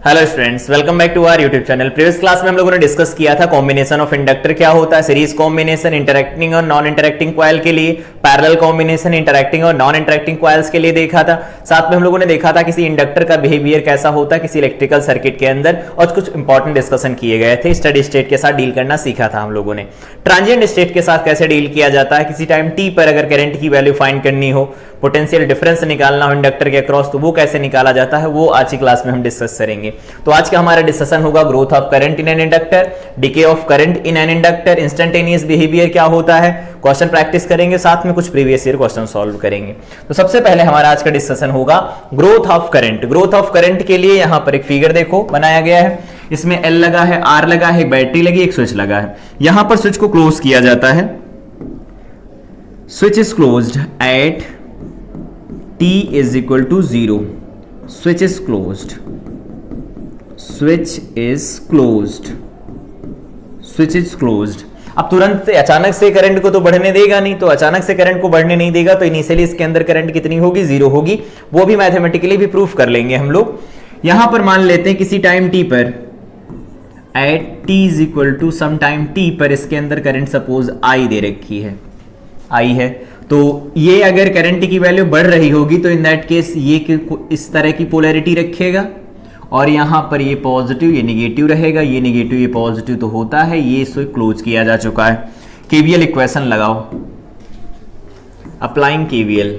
Hello students, welcome back to our YouTube channel. Previous class में हम लोगों ने डिस्कस किया था कॉम्बिनेशन ऑफ इंडक्टर क्या होता है, सीरीज कॉम्बिनेशन इंटरैक्टिंग और नॉन इंटरैक्टिंग कॉइल के लिए, पैरेलल कॉम्बिनेशन इंटरैक्टिंग और नॉन इंटरैक्टिंग कॉइल्स के लिए देखा था। साथ में हम लोगों ने देखा था किसी इंडक्टर का बिहेवियर कैसा होता है किसी इलेक्ट्रिकल सर्किट के अंदर, और कुछ इंपॉर्टेंट डिस्कशन किए गए थे। स्टडी स्टेट के साथ डील करना सीखा था हम लोगों ने। ट्रांजिएंट स्टेट के साथ कैसे डील किया जाता है, किसी टाइम टी पर अगर करंट की वैल्यू फाइंड करनी हो, पोटेंशियल डिफरेंस निकालना हो इंडक्टर के अक्रॉस, तो वो कैसे निकाला जाता है वो आज की क्लास में हम डिस्कस करेंगे। तो आज का हमारा डिस्कशन होगा growth of current in an inductor, decay of current in an inductor, instantaneous behaviour क्या होता है, क्वेश्चन प्रैक्टिस करेंगे, साथ में कुछ प्रीवियस ईयर क्वेश्चन सॉल्व करेंगे। तो सबसे पहले हमारा आज का डिस्कशन होगा growth of current. Growth of current के लिए यहां पर एक फिगर देखो बनाया गया है, इसमें एल लगा है, आर लगा है, एक बैटरी लगी, एक स्विच लगा है। यहां पर स्विच को क्लोज किया जाता है, switch is closed at t is equal to 0. Switch is closed. Switch is closed. Switch is closed. अब तुरंत अचानक से करंट को तो बढ़ने देगा नहीं, तो अचानक से करंट को बढ़ने नहीं देगा, तो इनिशियली इसके अंदर करंट कितनी होगी, 0 होगी। वो भी मैथमेटिकली भी प्रूफ कर लेंगे हम लोग। यहां पर मान लेते हैं किसी टाइम t पर at t is equal to some time t पर इसके अंदर करंट सपोज I दे रखी है, I है। तो ये अगर करंट की वैल्यू बढ़ रही होगी तो इन दैट केस ये इस तरह की पोलैरिटी रखेगा, और यहां पर ये पॉजिटिव ये निगेटिव रहेगा, ये निगेटिव ये पॉजिटिव तो होता है। ये इसको क्लोज किया जा चुका है। केवीएल इक्वेशन लगाओ, अप्लाइंग केवीएल,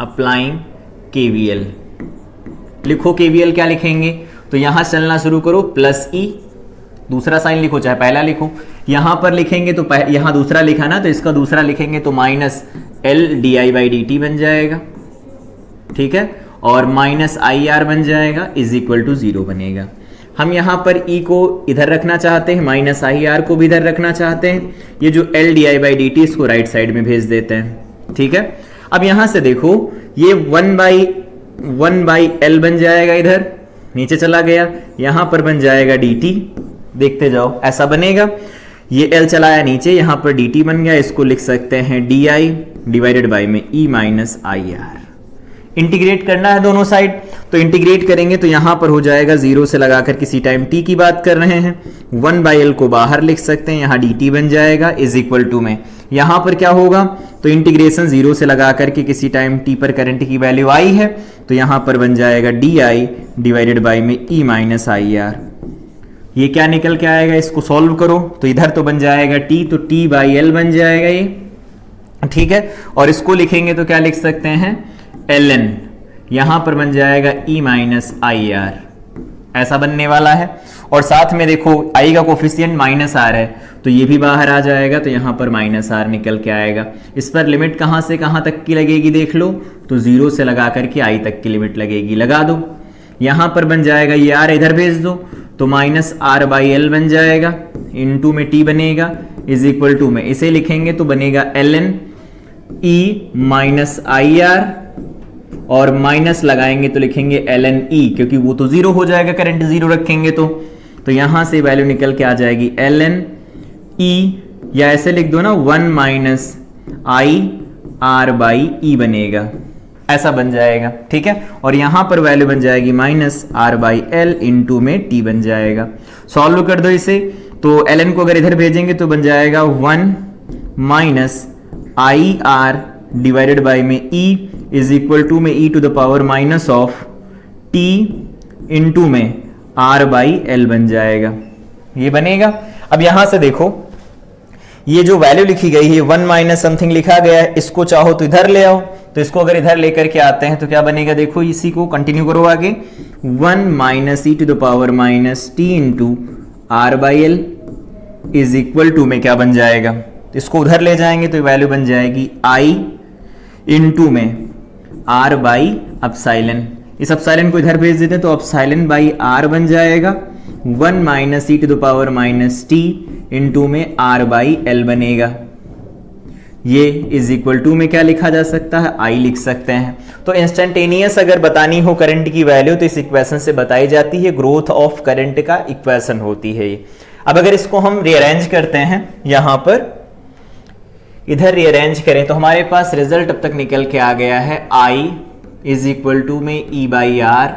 अप्लाइंग केवीएल लिखो। केवीएल क्या लिखेंगे, तो यहां चलना शुरू करो, प्लस ई, दूसरा साइन लिखो चाहे पहला लिखो। यहां पर लिखेंगे तो यहां दूसरा लिखा ना, तो इसका दूसरा लिखेंगे तो minus L D I by D T बन जाएगा, ठीक है, और माइनस आई आर बन जाएगा, इज इक्वल टू 0 बनेगा। हम यहां पर ई को इधर रखना चाहते हैं, माइनस आई आर को भी इधर रखना चाहते हैं। ये जो L D I by D T इसको राइट साइड में भेज देते हैं, ठीक है। अब यहां से देखो ये 1 बाई एल बन जाएगा, इधर नीचे चला गया, यहां पर बन जाएगा डी टी, देखते जाओ ऐसा बनेगा। ये L चलाया नीचे, यहां पर dt बन गया, इसको लिख सकते हैं di डिवाइडेड बाय में e minus I are. Integrate करना है दोनों साइड, तो इंटीग्रेट करेंगे तो यहां पर हो जाएगा 0 से लगाकर किसी टाइम t की बात कर रहे हैं, 1 बाई एल को बाहर लिख सकते हैं, यहां dt बन जाएगा, इज इक्वल टू में यहां पर क्या होगा, तो इंटीग्रेशन 0 से लगाकर के किसी टाइम t पर करंट की वैल्यू आई है, तो यहां पर बन जाएगा di डिवाइडेड बाय में e माइनस आई आर। ये क्या निकल के आएगा, इसको सॉल्व करो तो इधर तो बन जाएगा t, तो t बाई एल बन जाएगा ये, ठीक है। और इसको लिखेंगे तो क्या लिख सकते हैं, ln, यहां पर बन जाएगा e माइनस आई आर, ऐसा बनने वाला है। और साथ में देखो i का कोफिशिएंट माइनस आर है, तो ये भी बाहर आ जाएगा, तो यहां पर माइनस आर निकल के आएगा। इस पर लिमिट कहां से कहां तक की लगेगी देख लो, तो 0 से लगा करके i तक की लिमिट लगेगी, लगा दो। यहां पर बन जाएगा ये r इधर भेज दो, तो माइनस आर बाई एल बन जाएगा, इनटू में t बनेगा, इज इक्वल टू में इसे लिखेंगे तो बनेगा ln e minus I are, और माइनस लगाएंगे तो लिखेंगे ln e, क्योंकि वो तो 0 हो जाएगा, करंट 0 रखेंगे तो यहां से वैल्यू निकल के आ जाएगी ln e, या ऐसे लिख दो ना 1 minus I R by E बनेगा, ऐसा बन जाएगा, ठीक है। और यहां पर वैल्यू बन जाएगी minus R by L, into में टी बन जाएगा। सॉल्व कर दो इसे, तो ln को अगर इधर भेजेंगे तो बन जाएगा 1 minus I R divided by में e इज इक्वल टू में e to the power minus of t into में r बाई एल बन जाएगा, ये बनेगा। अब यहां से देखो ये जो वैल्यू लिखी गई है 1 माइनस समथिंग लिखा गया है, इसको चाहो तो इधर ले आओ, तो इसको अगर इधर लेकर के आते हैं तो क्या बनेगा, देखो इसी को कंटिन्यू करो आगे, 1 minus E to the power minus T into R by L is equal to में क्या बन जाएगा, तो इसको उधर ले जाएंगे तो वैल्यू बन जाएगी आई इंटू में आर बाई अपसाइलन। इस अपसाइलन को इधर भेज देते हैं तो अपसाइलन बाई आर बन जाएगा, 1 minus E to the power minus T into में आर बाई एल बनेगा। ये इज इक्वल टू में क्या लिखा जा सकता है, आई लिख सकते हैं। तो इंस्टेंटेनियस अगर बतानी हो करंट की वैल्यू तो इस इक्वेशन से बताई जाती है, ग्रोथ ऑफ करंट का इक्वेशन होती है ये। अब अगर इसको हम रीअरेंज करते हैं, यहां पर इधर रीअरेंज करें तो हमारे पास रिजल्ट अब तक निकल के आ गया है, आई इज इक्वल टू में E by R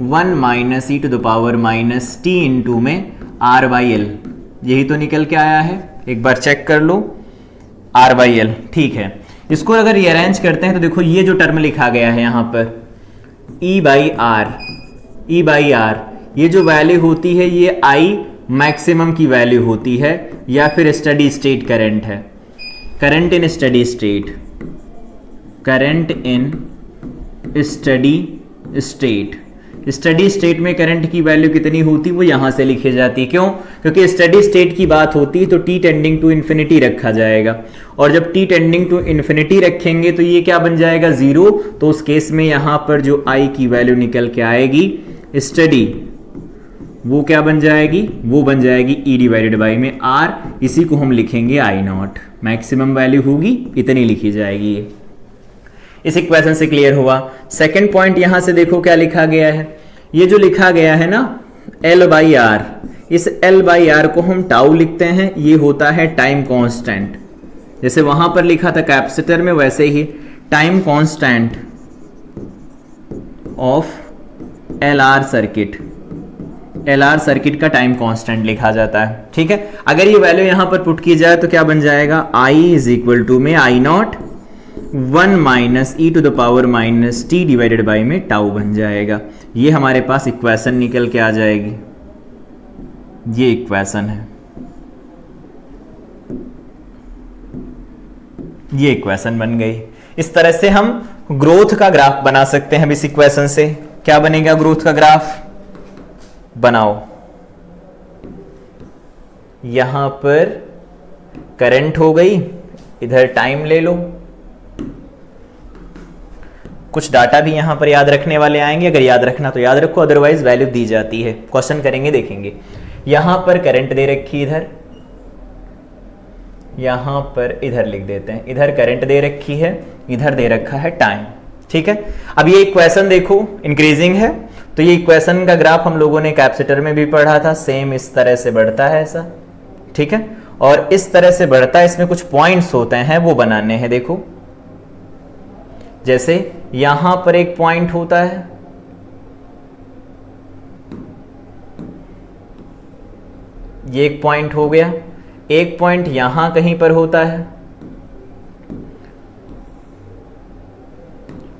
1 minus E to the power minus T into में आर बाई एल, यही तो निकल के आया है, एक बार चेक कर लो, आर बाई एल। ठीक है, इसको अगर रीअरेंज करते हैं तो देखो ये जो टर्म लिखा गया है यहाँ पर ई बाई आर, ये जो वैल्यू होती है ये आई मैक्सिमम की वैल्यू होती है या फिर स्टडी स्टेट करंट है, current in steady state, current in steady state में करंट की वैल्यू कितनी होती है वो यहां से लिखी जाती है। क्यों? क्योंकि स्टडी स्टेट की बात होती है तो t टेंडिंग टू इन्फिनिटी रखा जाएगा, और जब t टेंडिंग टू इन्फिनिटी रखेंगे तो ये क्या बन जाएगा, 0। तो उस केस में यहां पर जो i की वैल्यू निकल के आएगी स्टडी, वो क्या बन जाएगी, वो बन जाएगी e डिवाइडेड बाई में r, इसी को हम लिखेंगे आई नॉट, मैक्सिमम वैल्यू होगी इतनी लिखी जाएगी। ये इस इक्वेशन से क्लियर हुआ। सेकंड पॉइंट यहां से देखो क्या लिखा गया है, ये जो लिखा गया है ना L बाई आर, इस L बाई आर को हम टाउ लिखते हैं, ये होता है टाइम कांस्टेंट, जैसे वहां पर लिखा था कैपेसिटर में वैसे ही time constant of LR circuit का टाइम कांस्टेंट लिखा जाता है। ठीक है, अगर ये वैल्यू यहां पर पुट की जाए तो क्या बन जाएगा, I इज इक्वल टू में I nought 1 minus E to the power minus T divided by में टाउ बन जाएगा। ये हमारे पास इक्वेशन निकल के आ जाएगी, ये इक्वेशन है, ये इक्वेशन बन गई। इस तरह से हम ग्रोथ का ग्राफ बना सकते हैं। इस इक्वेशन से क्या बनेगा, ग्रोथ का ग्राफ बनाओ, यहां पर करंट हो गई, इधर टाइम ले लो, कुछ डाटा भी यहां पर याद रखने वाले आएंगे, अगर याद रखना तो याद रखो, अदरवाइज वैल्यू दी जाती है, क्वेश्चन करेंगे देखेंगे। यहां पर करंट दे रखी, इधर यहां पर इधर लिख देते हैं, इधर करंट दे रखी है, इधर दे रखा है टाइम। ठीक है, अब ये इक्वेशन देखो इंक्रीजिंग है, तो ये इक्वेशन का ग्राफ हम लोगों ने कैपेसिटर में भी पढ़ा था, सेम इस तरह से बढ़ता है ऐसा। ठीक है, और इस तरह से बढ़ता है, इसमें कुछ पॉइंट्स होते हैं वो बनाने हैं। देखो जैसे यहां पर एक पॉइंट होता है, ये एक पॉइंट हो गया, एक पॉइंट यहां कहीं पर होता है,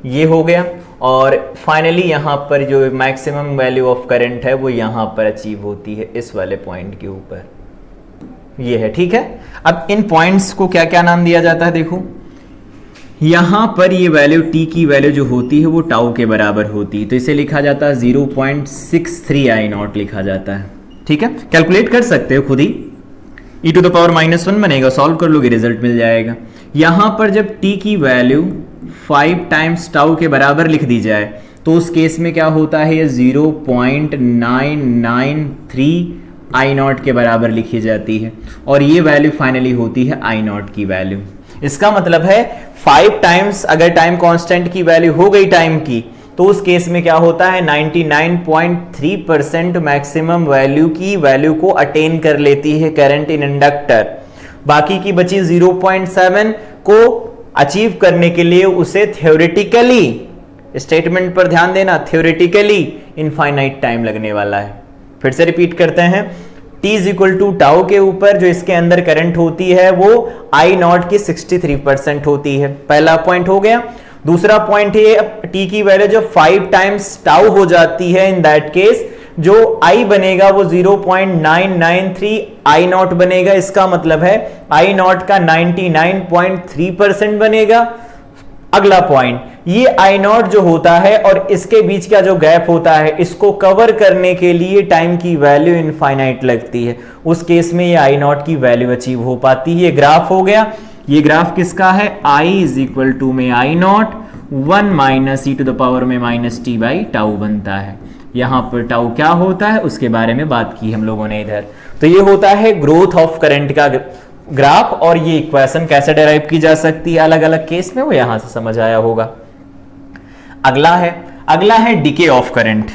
ये हो गया, और फाइनली यहां पर जो मैक्सिमम वैल्यू ऑफ करंट है वो यहां पर अचीव होती है इस वाले पॉइंट के ऊपर, ये है। ठीक है, अब इन पॉइंट्स को क्या क्या नाम दिया जाता है, देखो यहां पर ये वैल्यू t की वैल्यू जो होती है वो टाउ के बराबर होती है, तो इसे लिखा जाता है 0.63 आई नॉट लिखा जाता है। ठीक है, कैलकुलेट कर सकते हो खुद ही, e टू द पावर -1 बनेगा, सॉल्व कर लोगे रिजल्ट मिल जाएगा। यहां पर जब t की वैल्यू 5 टाइम्स टाउ के बराबर लिख दी जाए तो उस केस में क्या होता है, ये 0.993 आई नॉट के बराबर लिखी जाती है, और ये वैल्यू फाइनली होती है आई नॉट की वैल्यू। इसका मतलब है 5 टाइम्स अगर टाइम कांस्टेंट की वैल्यू हो गई टाइम की, तो उस केस में क्या होता है 99.3% मैक्सिमम वैल्यू की वैल्यू को अटेन कर लेती है करंट इन इंडक्टर। बाकी की बची 0.7 को अचीव करने के लिए उसे थ्योरेटिकली, स्टेटमेंट पर ध्यान देना, थ्योरेटिकली इनफाइनाइट टाइम लगने वाला है। फिर से रिपीट करते हैं, t is equal to tau के ऊपर जो इसके अंदर करंट होती है वो आई नॉट की 63% होती है, पहला पॉइंट हो गया। दूसरा पॉइंट है t की वैल्यू जब 5 टाइम्स टाउ हो जाती है, इन दैट केस जो i बनेगा वो 0.993 आई नॉट बनेगा। इसका मतलब है आई नॉट का 99.3% बनेगा। अगला पॉइंट, ये आई नॉट जो होता है और इसके बीच का जो गैप होता है, इसको कवर करने के लिए टाइम की वैल्यू इनफाइनाइट लगती है, उस केस में ये आई नॉट की वैल्यू अचीव हो पाती है। ये ग्राफ हो गया, ये ग्राफ किसका है, i इज इक्वल टू में I nought 1 minus E to the power में माइनस टी बाई टाउ बनता है। यहां पर टाउ क्या होता है उसके बारे में बात की हम लोगों ने इधर। तो ये होता है ग्रोथ ऑफ करंट का ग्राफ, और ये इक्वेशन कैसे डेराइव की जा सकती है अलग अलग केस में, वो यहां से समझ आया होगा। अगला है decay of current.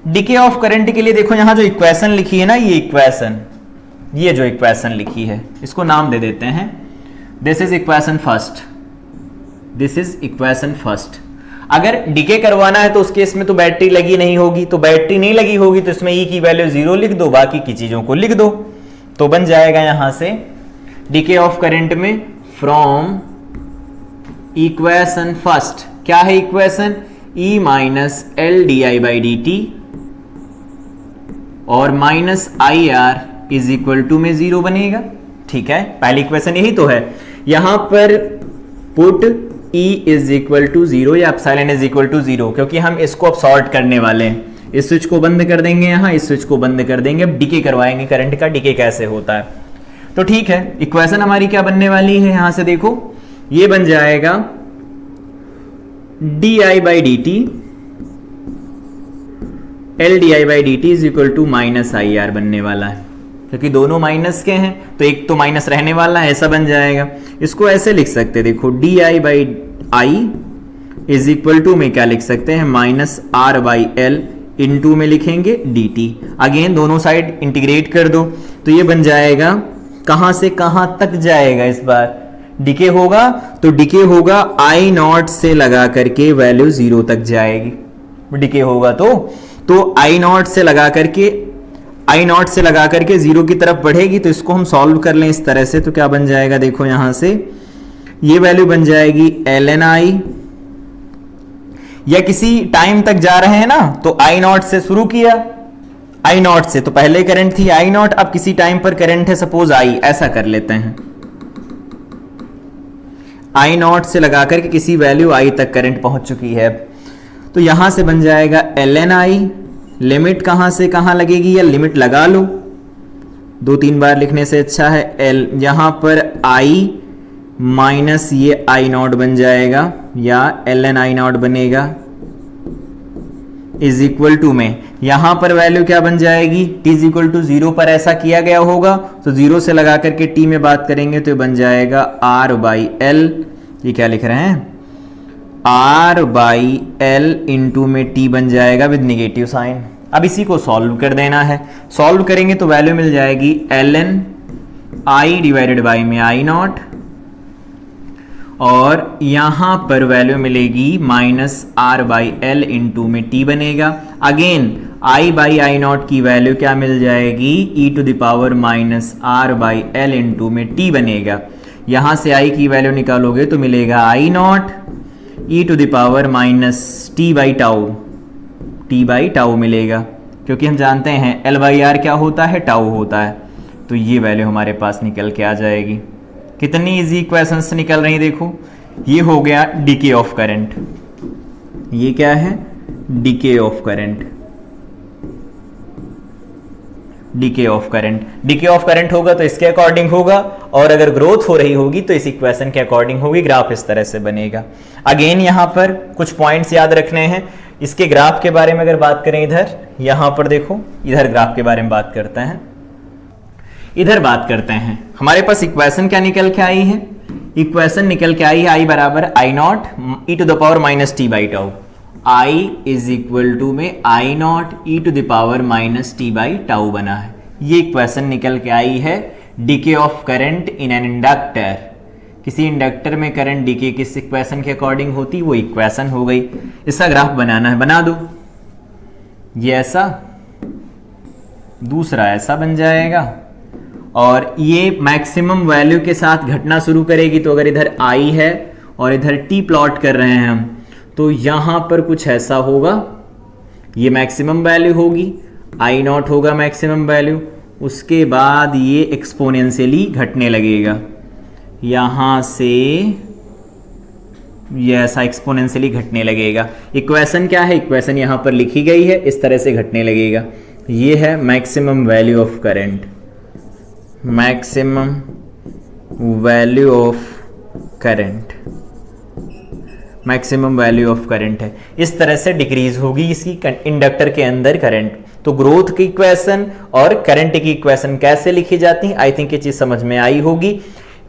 Decay of current के लिए देखो यहां जो इक्वेशन लिखी है ना, ये इक्वेशन, ये जो इक्वेशन लिखी है इसको नाम दे देते हैं, this is equation first, this is equation first. अगर डीके करवाना है तो उस केस में तो बैटरी लगी नहीं होगी, तो बैटरी नहीं लगी होगी तो इसमें ई की वैल्यू 0 लिख दो, बाकी की चीजों को लिख दो। तो बन जाएगा यहां से डीके ऑफ करंट में फ्रॉम इक्वेशन फर्स्ट, क्या है equation, E minus L D I by D T और minus I R is equal to में 0 बनेगा। ठीक है, पहली इक्वेशन यही तो है। यहां पर put E is equal to 0 या एप्सिलॉन इज इक्वल टू 0, क्योंकि हम इसको अब सॉर्ट करने वाले हैं। इस स्विच को बंद कर देंगे, यहां इस स्विच को बंद कर देंगे, अब डीके करवाएंगे करंट का, डीके कैसे होता है। तो ठीक है, इक्वेशन हमारी क्या बनने वाली है, यहां से देखो ये बन जाएगा d I by D t L D I by D t is equal to minus I R बनने वाला है, क्योंकि दोनों माइनस के हैं तो एक तो माइनस रहने वाला है, ऐसा बन जाएगा। इसको ऐसे लिख सकते हैं, देखो d I by I is equal to में क्या लिख सकते हैं, minus R by L into में लिखेंगे डी टी। अगेन दोनों साइड इंटीग्रेट कर दो तो ये बन जाएगा, कहां से कहां तक जाएगा, इस बार डीके होगा तो डीके होगा आई नॉट से लगा करके वैल्यू 0 तक जाएगी। डीके होगा तो आई नॉट से लगा करके I0 से लगा करके 0 की तरफ बढ़ेगी। तो इसको हम सॉल्व कर लें इस तरह से, तो क्या बन जाएगा, देखो यहां से ये वैल्यू बन जाएगी ln I, या किसी टाइम तक जा रहे हैं ना तो I0 से शुरू किया, I0 से, तो पहले करंट थी I0, अब किसी टाइम पर करंट है सपोज I, ऐसा कर लेते हैं। I0 से लगा करके किसी वैल्यू I तक करंट पहुंच चुकी है, तो यहां से बन जाएगा ln I, लिमिट कहां से कहां लगेगी, या लिमिट लगा लो, 2-3 बार लिखने से अच्छा है। एल यहां पर I माइनस ये I0 बन जाएगा, या ln I0 बनेगा, इज इक्वल टू में यहां पर वैल्यू क्या बन जाएगी, t इज इक्वल टू 0 पर ऐसा किया गया होगा, तो 0 से लगा करके t में बात करेंगे तो बन जाएगा r बाई एल, ये क्या लिख रहे हैं, r बाई एल इंटू में t बन जाएगा विद निगेटिव साइन। अब इसी को सॉल्व कर देना है, सॉल्व करेंगे तो वैल्यू मिल जाएगी ln I डिवाइडेड बाई में I0, और यहां पर वैल्यू मिलेगी minus R by L into में t बनेगा। अगेन I बाई I0 की वैल्यू क्या मिल जाएगी, e to the power minus R by L into में t बनेगा। यहां से I की वैल्यू निकालोगे तो मिलेगा I0 e to the power minus T by tau मिलेगा, क्योंकि हम जानते हैं L बाई आर क्या होता है, टाउ होता है। तो ये वैल्यू हमारे पास निकल के आ जाएगी। कितनी इजी इक्वेशंस निकल रही, देखो ये हो गया डीके ऑफ करंट, ये क्या है, decay of current, DK of current. DK of current होगा तो इसके अकॉर्डिंग होगा, और अगर ग्रोथ हो रही होगी तो इस इक्वेशन के अकॉर्डिंग होगी। ग्राफ इस तरह से बनेगा। अगेन यहां पर कुछ पॉइंट्स याद रखने हैं। इसके ग्राफ के बारे में अगर बात करें, इधर यहां पर देखो, इधर ग्राफ के बारे में बात करते हैं, इधर बात करते हैं। हमारे पास इक्वेशन क्या निकल के आई है, इक्वेशन निकल के आई है I बराबर I0 e to the power minus T by tau. I is equal to में I0 e to the power minus T by tau बना है। ये इक्वेशन निकल के आई है decay of current in an inductor. किसी इंडक्टर में करंट डीके किस इक्वेशन के अकॉर्डिंग होती, वो इक्वेशन हो गई। इसका ग्राफ बनाना है, बना दो। ये ऐसा, दूसरा ऐसा बन जाएगा, और ये मैक्सिमम वैल्यू के साथ घटना शुरू करेगी। तो अगर इधर I है और इधर T प्लॉट कर रहे हैं हम, तो यहां पर कुछ ऐसा होगा, ये मैक्सिमम वैल्यू होगी, I0 होगा मैक्सिमम वैल्यू, उसके बाद ये एक्सपोनेंशियली घटने लगेगा, यहां से ये ऐसा एक्सपोनेंशियली घटने लगेगा। इक्वेशन क्या है, इक्वेशन यहां पर लिखी गई है, इस तरह से घटने लगेगा। ये है maximum value of current, maximum value of current, maximum value of current है। इस तरह से डिक्रीज होगी इसकी इंडक्टर के अंदर करंट। तो ग्रोथ की इक्वेशन और करंट की इक्वेशन कैसे लिखी जाती है, आई थिंक ये चीज समझ में आई होगी।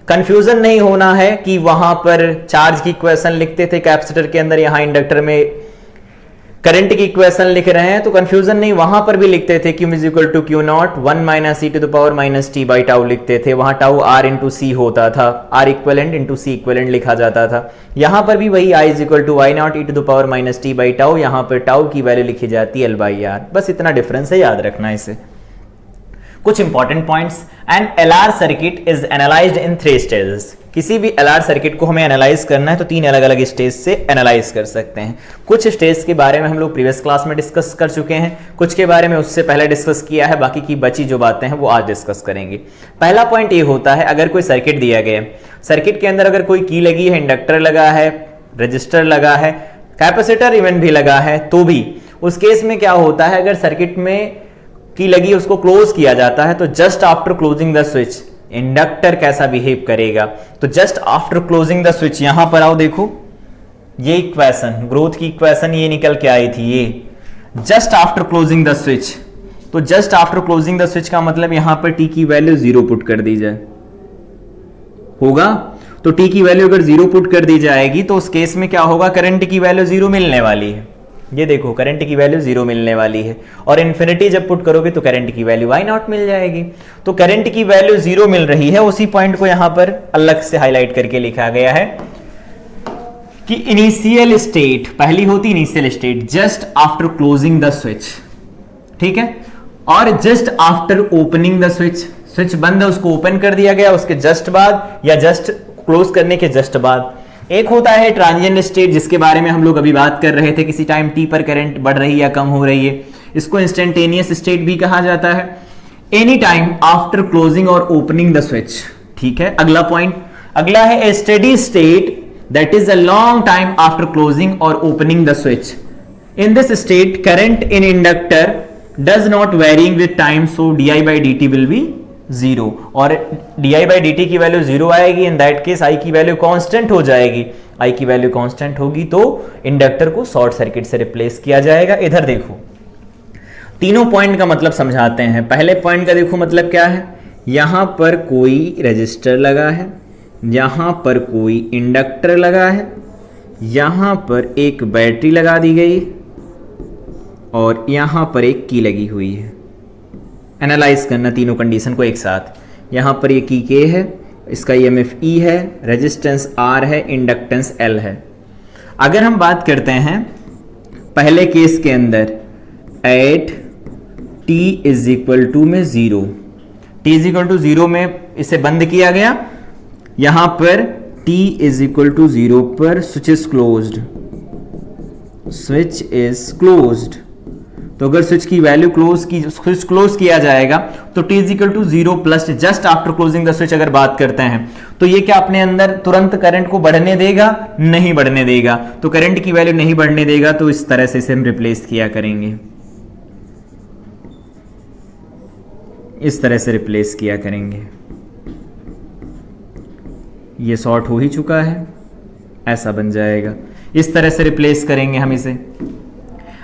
कंफ्यूजन नहीं होना है कि वहां पर चार्ज की इक्वेशन लिखते थे कैपेसिटर के अंदर, यहां इंडक्टर में करंट की इक्वेशन लिख रहे हैं तो कंफ्यूजन नहीं, वहां पर भी लिखते थे Q is equal to Q nought 1 minus E to the power minus T by tau लिखते थे, वहां टाउ आर इंटू सी होता था, R equivalent into C equivalent लिखा जाता था। यहां पर भी वही I is equal to Y not E to the power minus T by tau, यहां पर टाउ की वैल्यू लिखी जाती है एल बाई आर। बस इतना डिफरेंस है, याद रखना इसे। कुछ important points, and LR circuit is analysed in 3 stages. किसी भी एलआर सर्किट को हमें एनालाइज करना है तो 3 अलग अलग स्टेज से एनालाइज कर सकते हैं। कुछ स्टेज के बारे में हम लोग प्रीवियस क्लास में डिस्कस कर चुके हैं, कुछ के बारे में उससे पहले डिस्कस किया है, बाकी की बची जो बातें हैं वो आज डिस्कस करेंगे। पहला पॉइंट ये होता है, अगर कोई सर्किट दिया गया है, सर्किट के अंदर अगर कोई की लगी है, इंडक्टर लगा है, रजिस्टर लगा है, कैपेसिटर इवन भी लगा है, तो भी उस केस में क्या होता है, अगर सर्किट में की लगी उसको क्लोज किया जाता है तो just after closing the switch inductor कैसा बिहेव करेगा। तो just after closing the switch, यहां पर आओ देखो, ये इक्वेशन, ग्रोथ की इक्वेशन ये निकल के आई थी, ये just after closing the switch. तो just after closing the switch का मतलब यहां पर टी की वैल्यू 0 पुट कर दी जाए, होगा तो टी की वैल्यू अगर 0 पुट कर दी जाएगी तो उस केस में क्या होगा, करंट की वैल्यू 0 मिलने वाली है। ये देखो करंट की वैल्यू 0 मिलने वाली है, और इन्फिनिटी जब पुट करोगे तो करंट की वैल्यू वाई नॉट मिल जाएगी। तो करंट की वैल्यू 0 मिल रही है, उसी पॉइंट को यहां पर अलग से हाईलाइट करके लिखा गया है कि इनिशियल स्टेट, पहली होती initial state just after closing the switch, ठीक है, और just after opening the switch, switch बंद है उसको ओपन कर दिया गया उसके जस्ट बाद, या जस्ट क्लोज करने के जस्ट बाद। एक होता है ट्रांजिएंट स्टेट, जिसके बारे में हम लोग अभी बात कर रहे थे, किसी टाइम टी पर करंट बढ़ रही है या कम हो रही है, इसको इंस्टेंटेनियस स्टेट भी कहा जाता है। एनी टाइम आफ्टर क्लोजिंग और ओपनिंग द स्विच, ठीक है। अगला पॉइंट, अगला है a steady state that is a long time after closing और opening the switch. In this state current in inductor does not varying with time, so d by D t will be 0, और d by D t की value 0 आएगी। In that case I की value constant हो जाएगी, आई की value constant होगी तो inductor को शॉर्ट सर्किट से रिप्लेस किया जाएगा। इधर देखो तीनों पॉइंट का मतलब समझाते हैं। पहले पॉइंट का देखो मतलब क्या है, यहां पर कोई रजिस्टर लगा है, यहां पर कोई इंडक्टर लगा है, यहां पर एक बैटरी लगा दी गई और यहां पर एक की लगी हुई है। एनालाइज करना तीनों कंडीशन को एक साथ। यहां पर ये की के है, इसका ईएमएफ ई है, रेजिस्टेंस आर है, इंडक्टेंस एल है। अगर हम बात करते हैं पहले केस के अंदर at t is equal to में 0, टी इज इक्वल टू 0 में इसे बंद किया गया, यहां पर टी इज इक्वल टू 0 पर switch is closed, switch is closed. तो अगर स्विच की वैल्यू स्विच क्लोज किया जाएगा तो t is equal to 0 plus just after closing the switch अगर बात करते हैं तो ये क्या अपने अंदर तुरंत करंट को बढ़ने देगा, नहीं बढ़ने देगा। तो करंट की वैल्यू नहीं बढ़ने देगा तो इस तरह से इसे हम रिप्लेस किया करेंगे, इस तरह से रिप्लेस किया करेंगे। ये शॉर्ट हो ही चुका है, ऐसा बन जाएगा, इस तरह से रिप्लेस करेंगे हम इसे।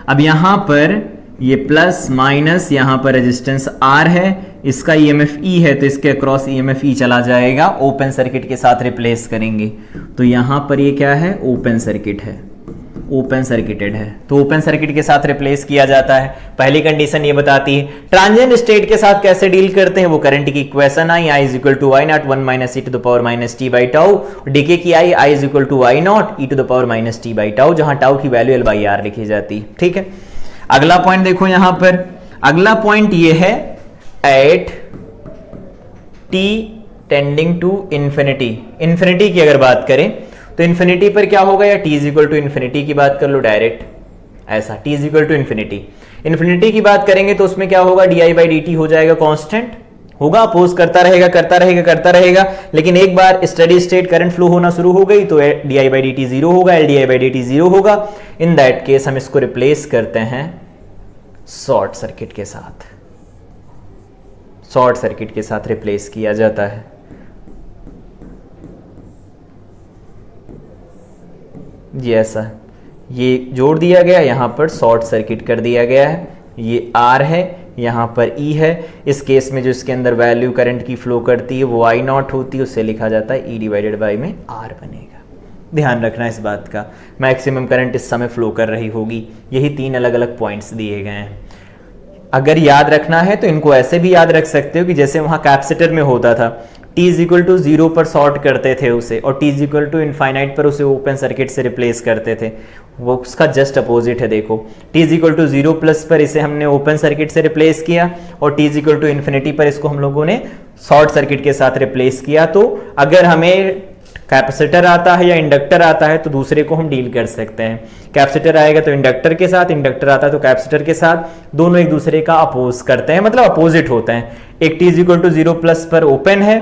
अब यहां पर ये प्लस माइनस, यहां पर रेजिस्टेंस R है, इसका ईएमएफ E है तो इसके अक्रॉस ईएमएफ E चला जाएगा, ओपन सर्किट के साथ रिप्लेस करेंगे। तो यहां पर ये क्या है, ओपन सर्किट है, ओपन सर्किटेड है, तो ओपन सर्किट के साथ रिप्लेस किया जाता है। पहली कंडीशन ये बताती है। ट्रांजिएंट स्टेट के साथ कैसे डील करते हैं, वो करंट की equation i, i is equal to Y naught 1 minus E to the power minus T by tau, decay की i, i is equal to Y not E to the power minus T by tau, जहां tau की value L by R लिखी जाती है, ठीक है। अगला point देखो यहां पर, अगला पॉइंट ये है at t tending to infinity. Infinity की अगर बात करें तो इंफिनिटी पर क्या होगा, या t is equal to infinity की बात कर लो डायरेक्ट, ऐसा t is equal to infinity. Infinity की बात करेंगे तो उसमें क्या होगा, d I by D t हो जाएगा कांस्टेंट, होगा, अपोज करता रहेगा करता रहेगा करता रहेगा, लेकिन एक बार स्टेडी स्टेट करंट फ्लो होना शुरू हो गई तो D I by D T 0 होगा, L D I by D T 0 होगा। इन दैट केस हम इसको रिप्लेस करते हैं शॉर्ट सर्किट के साथ, शॉर्ट सर्किट के साथ रिप्लेस किया जाता है। ये ऐसा, ये जोड़ दिया गया, यहां पर शॉर्ट सर्किट कर दिया गया है, ये R है, यहां पर E है। इस केस में जो इसके अंदर वैल्यू करंट की फ्लो करती है वो I नॉट होती है, उससे लिखा जाता है E डिवाइडेड बाई में R बनेगा। ध्यान रखना इस बात का, मैक्सिमम करंट इस समय फ्लो कर रही होगी। यही 3 अलग अलग पॉइंट्स दिए गए हैं। अगर याद रखना है तो इनको ऐसे भी याद रख सकते हो कि जैसे वहां कैपेसिटर में होता था, t इज इक्वल टू 0 पर शॉर्ट करते थे उसे, और t is equal to infinite पर उसे ओपन सर्किट से रिप्लेस करते थे। वो उसका जस्ट अपोजिट है। देखो t is equal to 0 plus पर इसे हमने ओपन सर्किट से रिप्लेस किया, और t is equal to infinity पर इसको हम लोगों ने शॉर्ट सर्किट के साथ रिप्लेस किया। तो अगर हमें कैपेसिटर आता है या इंडक्टर आता है तो दूसरे को हम डील कर सकते हैं। कैपेसिटर आएगा तो इंडक्टर के साथ, इंडक्टर आता है तो कैपेसिटर के साथ, दोनों एक दूसरे का अपोज करते हैं, मतलब अपोजिट होते हैं। एक t is equal to 0 plus पर ओपन है,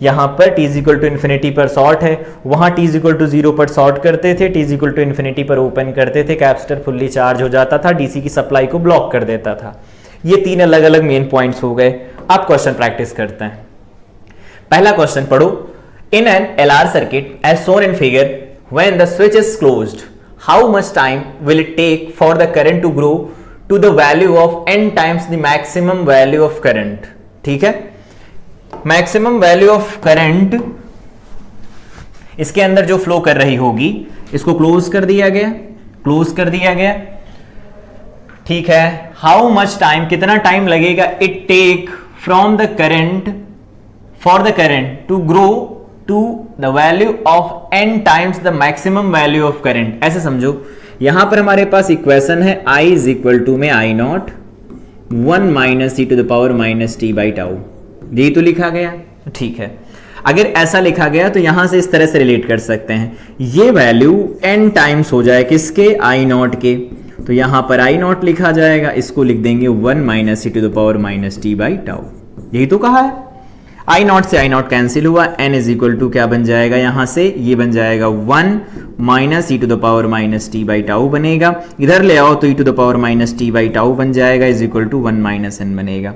यहाँ पर t is equal to infinity पर शॉर्ट है, वहां t इज इक्वल टू 0 पर शॉर्ट करते थे, t is equal to infinity पर ओपन करते थे, कैपेसिटर फुल्ली चार्ज हो जाता था, डीसी की सप्लाई को ब्लॉक कर देता था। ये 3 अलग अलग मेन पॉइंट्स हो गए। अब क्वेश्चन प्रैक्टिस करते हैं। पहला क्वेश्चन पढ़ो। In an LR circuit as shown in figure, when the switch is closed, how much time will it take for the current to grow to the value of n times the maximum value of current? ठीक है, maximum value of current इसके अंदर जो flow कर रही होगी, इसको close कर दिया गया, क्लोज कर दिया गया। ठीक है, हाउ मच टाइम, कितना टाइम लगेगा, it take from the current, for the current to grow to the value of n times the maximum value of current. ऐसे समझो, यहां पर हमारे पास इक्वेशन है I इज इक्वल टू में I not 1 minus e to the power minus T by tau, यही तो लिखा गया। ठीक है, अगर ऐसा लिखा गया तो यहां से इस तरह से रिलेट कर सकते हैं, ये वैल्यू n टाइम्स हो जाए किसके, I नॉट के, तो यहां पर I नॉट लिखा जाएगा, इसको लिख देंगे 1 minus e to the power minus T by tau, यही तो कहा है। आई नॉट से आई नॉट कैंसिल हुआ, n इज इक्वल टू क्या बन जाएगा, यहां से ये बन जाएगा 1 minus E to the power minus T by tau बनेगा, इधर ले आओ तो e to the power minus T by tau बन जाएगा, is equal to 1 minus n बनेगा।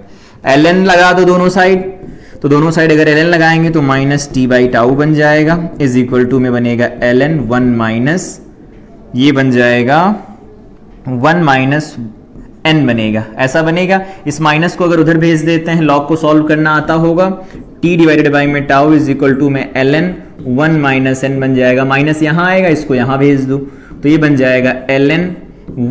ln लगा दो दोनों साइड, तो दोनों साइड अगर ln लगाएंगे तो माइनस टी बाई टाउ बन जाएगा, इज इक्वल टू में बनेगा ln 1 माइनस, ये बन जाएगा 1 माइनस n बनेगा, ऐसा बनेगा। इस माइनस को अगर उधर भेज देते हैं, लॉग को सॉल्व करना आता होगा, t डिवाइडेड बाई में टाउ इज इक्वल टू में ln 1 माइनस n बन जाएगा, माइनस यहाँ आएगा, इसको यहाँ भेज दो तो ये बन जाएगा ln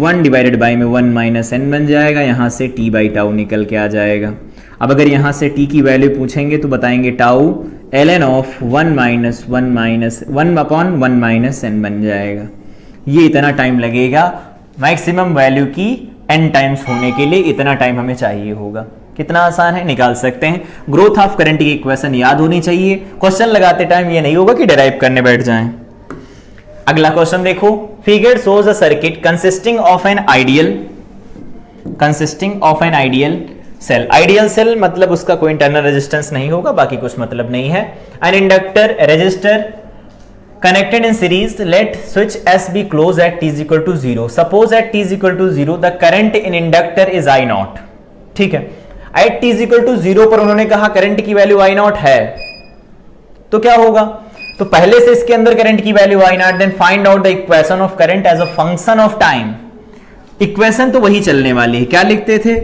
1 डिवाइडेड बाई में 1 माइनस n बन जाएगा, यहाँ से t बाई टाउ निकल के आ जाएगा। अब अगर यहाँ से t की वैल्यू पूछेंगे तो बताएंगे tau ln of 1 minus 1 upon 1 minus n बन जाएगा। ये इतना टाइम लगेगा मैक्सिमम वैल्यू की n टाइम्स होने के लिए, इतना टाइम हमें चाहिए होगा। कितना आसान है, निकाल सकते हैं। ग्रोथ ऑफ करंट की इक्वेशन याद होनी चाहिए, क्वेश्चन लगाते टाइम ये नहीं होगा कि डेराइव करने बैठ जाएं। अगला क्वेश्चन देखो, figure shows a circuit consisting of an ideal cell. Ideal cell मतलब उसका कोई इंटरनल रेजिस्टेंस नहीं होगा, बाकी कुछ मतलब नहीं है। An inductor resistor connected in series, let switch S be closed at t is equal to 0. Suppose at t is equal to 0 the current in inductor is I naught. ठीक है, at t is equal to 0 पर उन्होंने कहा current की value I naught है, तो क्या होगा, तो पहले से इसके अंदर करंट की value I naught, then find out the equation of current as a function of time। इक्वेशन तो वही चलने वाली है, क्या लिखते थे,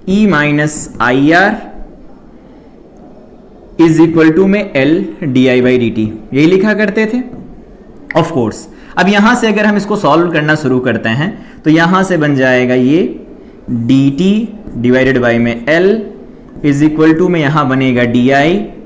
E minus I R is equal to में L d I by D t, यही लिखा करते थे ऑफ कोर्स। अब यहां से अगर हम इसको सॉल्व करना शुरू करते हैं तो यहां से बन जाएगा ये dt डिवाइडेड बाई में L इज इक्वल टू में यहां बनेगा di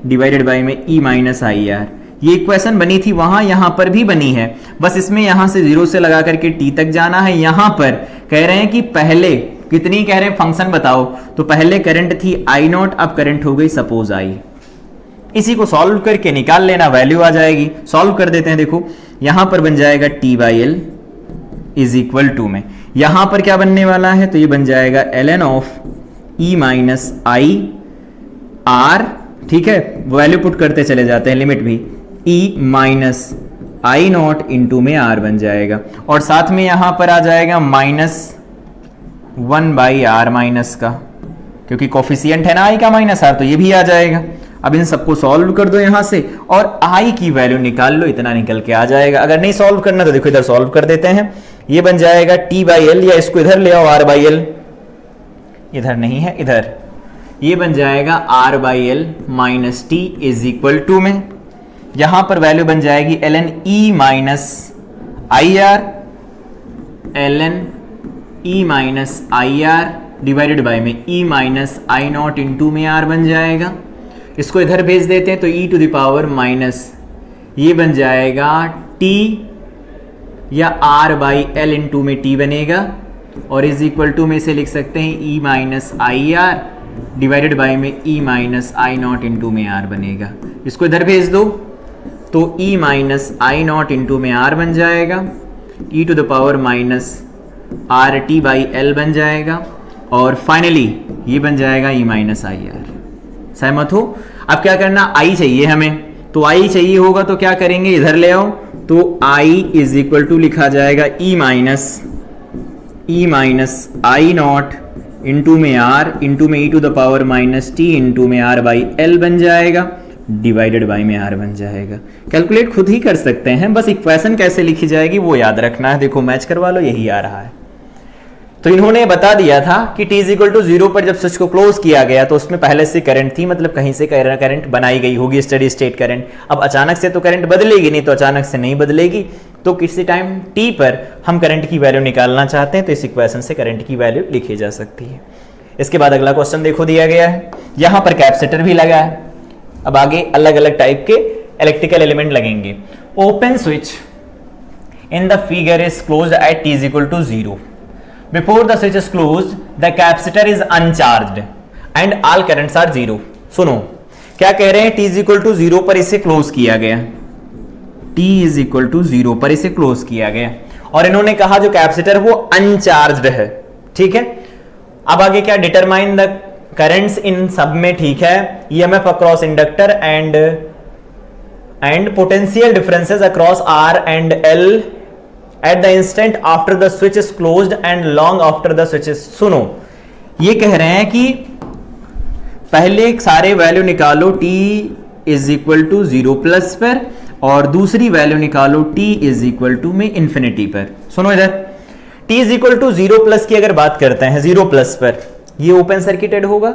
डिवाइडेड बाई में E माइनस आई आर। ये इक्वेशन बनी थी वहां, यहां पर भी बनी है, बस इसमें यहां से 0 से लगा करके t तक जाना है। यहां पर कह रहे हैं कि पहले कितनी कह रहे हैं फंक्शन बताओ, तो पहले करंट थी I नॉट, अब करंट हो गई सपोज I। इसी को सॉल्व करके निकाल लेना, वैल्यू आ जाएगी। सॉल्व कर देते हैं, देखो यहां पर बन जाएगा t by L is equal to में, यहां पर क्या बनने वाला है, तो ये बन जाएगा ln of e minus I are. ठीक है, वैल्यू पुट करते चले जाते हैं, लिमिट भी e minus I not into में r बन जाएगा, और साथ में यहां पर आ जाएगा माइनस 1 बाई आर माइनस का, क्योंकि कोफिशिएंट है ना i का माइनस r, तो ये भी आ जाएगा। अब इन सबको सॉल्व कर दो यहां से और i की वैल्यू निकाल लो, इतना निकल के आ जाएगा। अगर नहीं सॉल्व करना तो देखो इधर सॉल्व कर देते हैं, ये बन जाएगा t बाई एल, या इसको इधर ले आओ r बाई एल, इधर नहीं है इधर, ये बन जाएगा r by L minus t is equal to में यहां पर वैल्यू बन जाएगी ln e minus I R, ln e minus I R divided by में e minus I not into में r बन जाएगा। इसको इधर भेज देते हैं तो e to the power minus ये बन जाएगा t या r बाई एल इंटू में t बनेगा, और इज इक्वल टू में से लिख सकते हैं e minus I R divided by में e minus I not into में r बनेगा। इसको इधर भेज दो तो e minus I not into में r बन जाएगा, e to the power minus R t by L बन जाएगा, और फाइनली ये बन जाएगा e माइनस आई आर। सहमत हो? अब क्या करना, i चाहिए हमें, तो i चाहिए होगा तो क्या करेंगे, इधर ले आओ, तो i इज इक्वल टू लिखा जाएगा e minus I not into में r इंटू में e to the power minus T into में r बाई एल बन जाएगा, डिवाइडेड बाई में r बन जाएगा। कैलकुलेट खुद ही कर सकते हैं, बस इक्वेशन कैसे लिखी जाएगी वो याद रखना है। देखो मैच करवा लो, यही आ रहा है। तो इन्होंने बता दिया था कि t इज इक्वल टू 0 पर जब स्विच को क्लोज किया गया तो उसमें पहले से करंट थी, मतलब कहीं से करंट बनाई गई होगी, स्टेडी स्टेट करंट। अब अचानक से तो करंट बदलेगी नहीं, तो अचानक से नहीं बदलेगी, तो किसी टाइम t पर हम करंट की वैल्यू निकालना चाहते हैं तो इस इक्वेशन से करंट की वैल्यू लिखी जा सकती है। इसके बाद अगला क्वेश्चन देखो दिया गया है, यहां पर कैपेसिटर भी लगा है। अब आगे अलग अलग टाइप के इलेक्ट्रिकल एलिमेंट लगेंगे। Open switch in the figure is closed at t is equal to 0। Before the switch is closed, the capacitor is uncharged and all currents are 0. सुनो क्या कह रहे हैं, t is equal to 0 पर इसे close किया गया, t is equal to 0 पर इसे क्लोज किया गया, और इन्होंने कहा जो कैपेसिटर वो अनचार्ज्ड है। ठीक है, अब आगे क्या, डिटरमाइन द करंट्स इन सब में, ठीक है, EMF across inductor and potential differences across R and L at the instant after the switch is closed and long after the switch is। सुनो ये कह रहे हैं कि पहले सारे वैल्यू निकालो t is equal to 0 plus पर, और दूसरी वैल्यू निकालो t इज इक्वल टू में इंफिनिटी पर। सुनो इधर, t is equal to 0 plus की अगर बात करते हैं 0 प्लस पर, ये ओपन सर्किटेड होगा,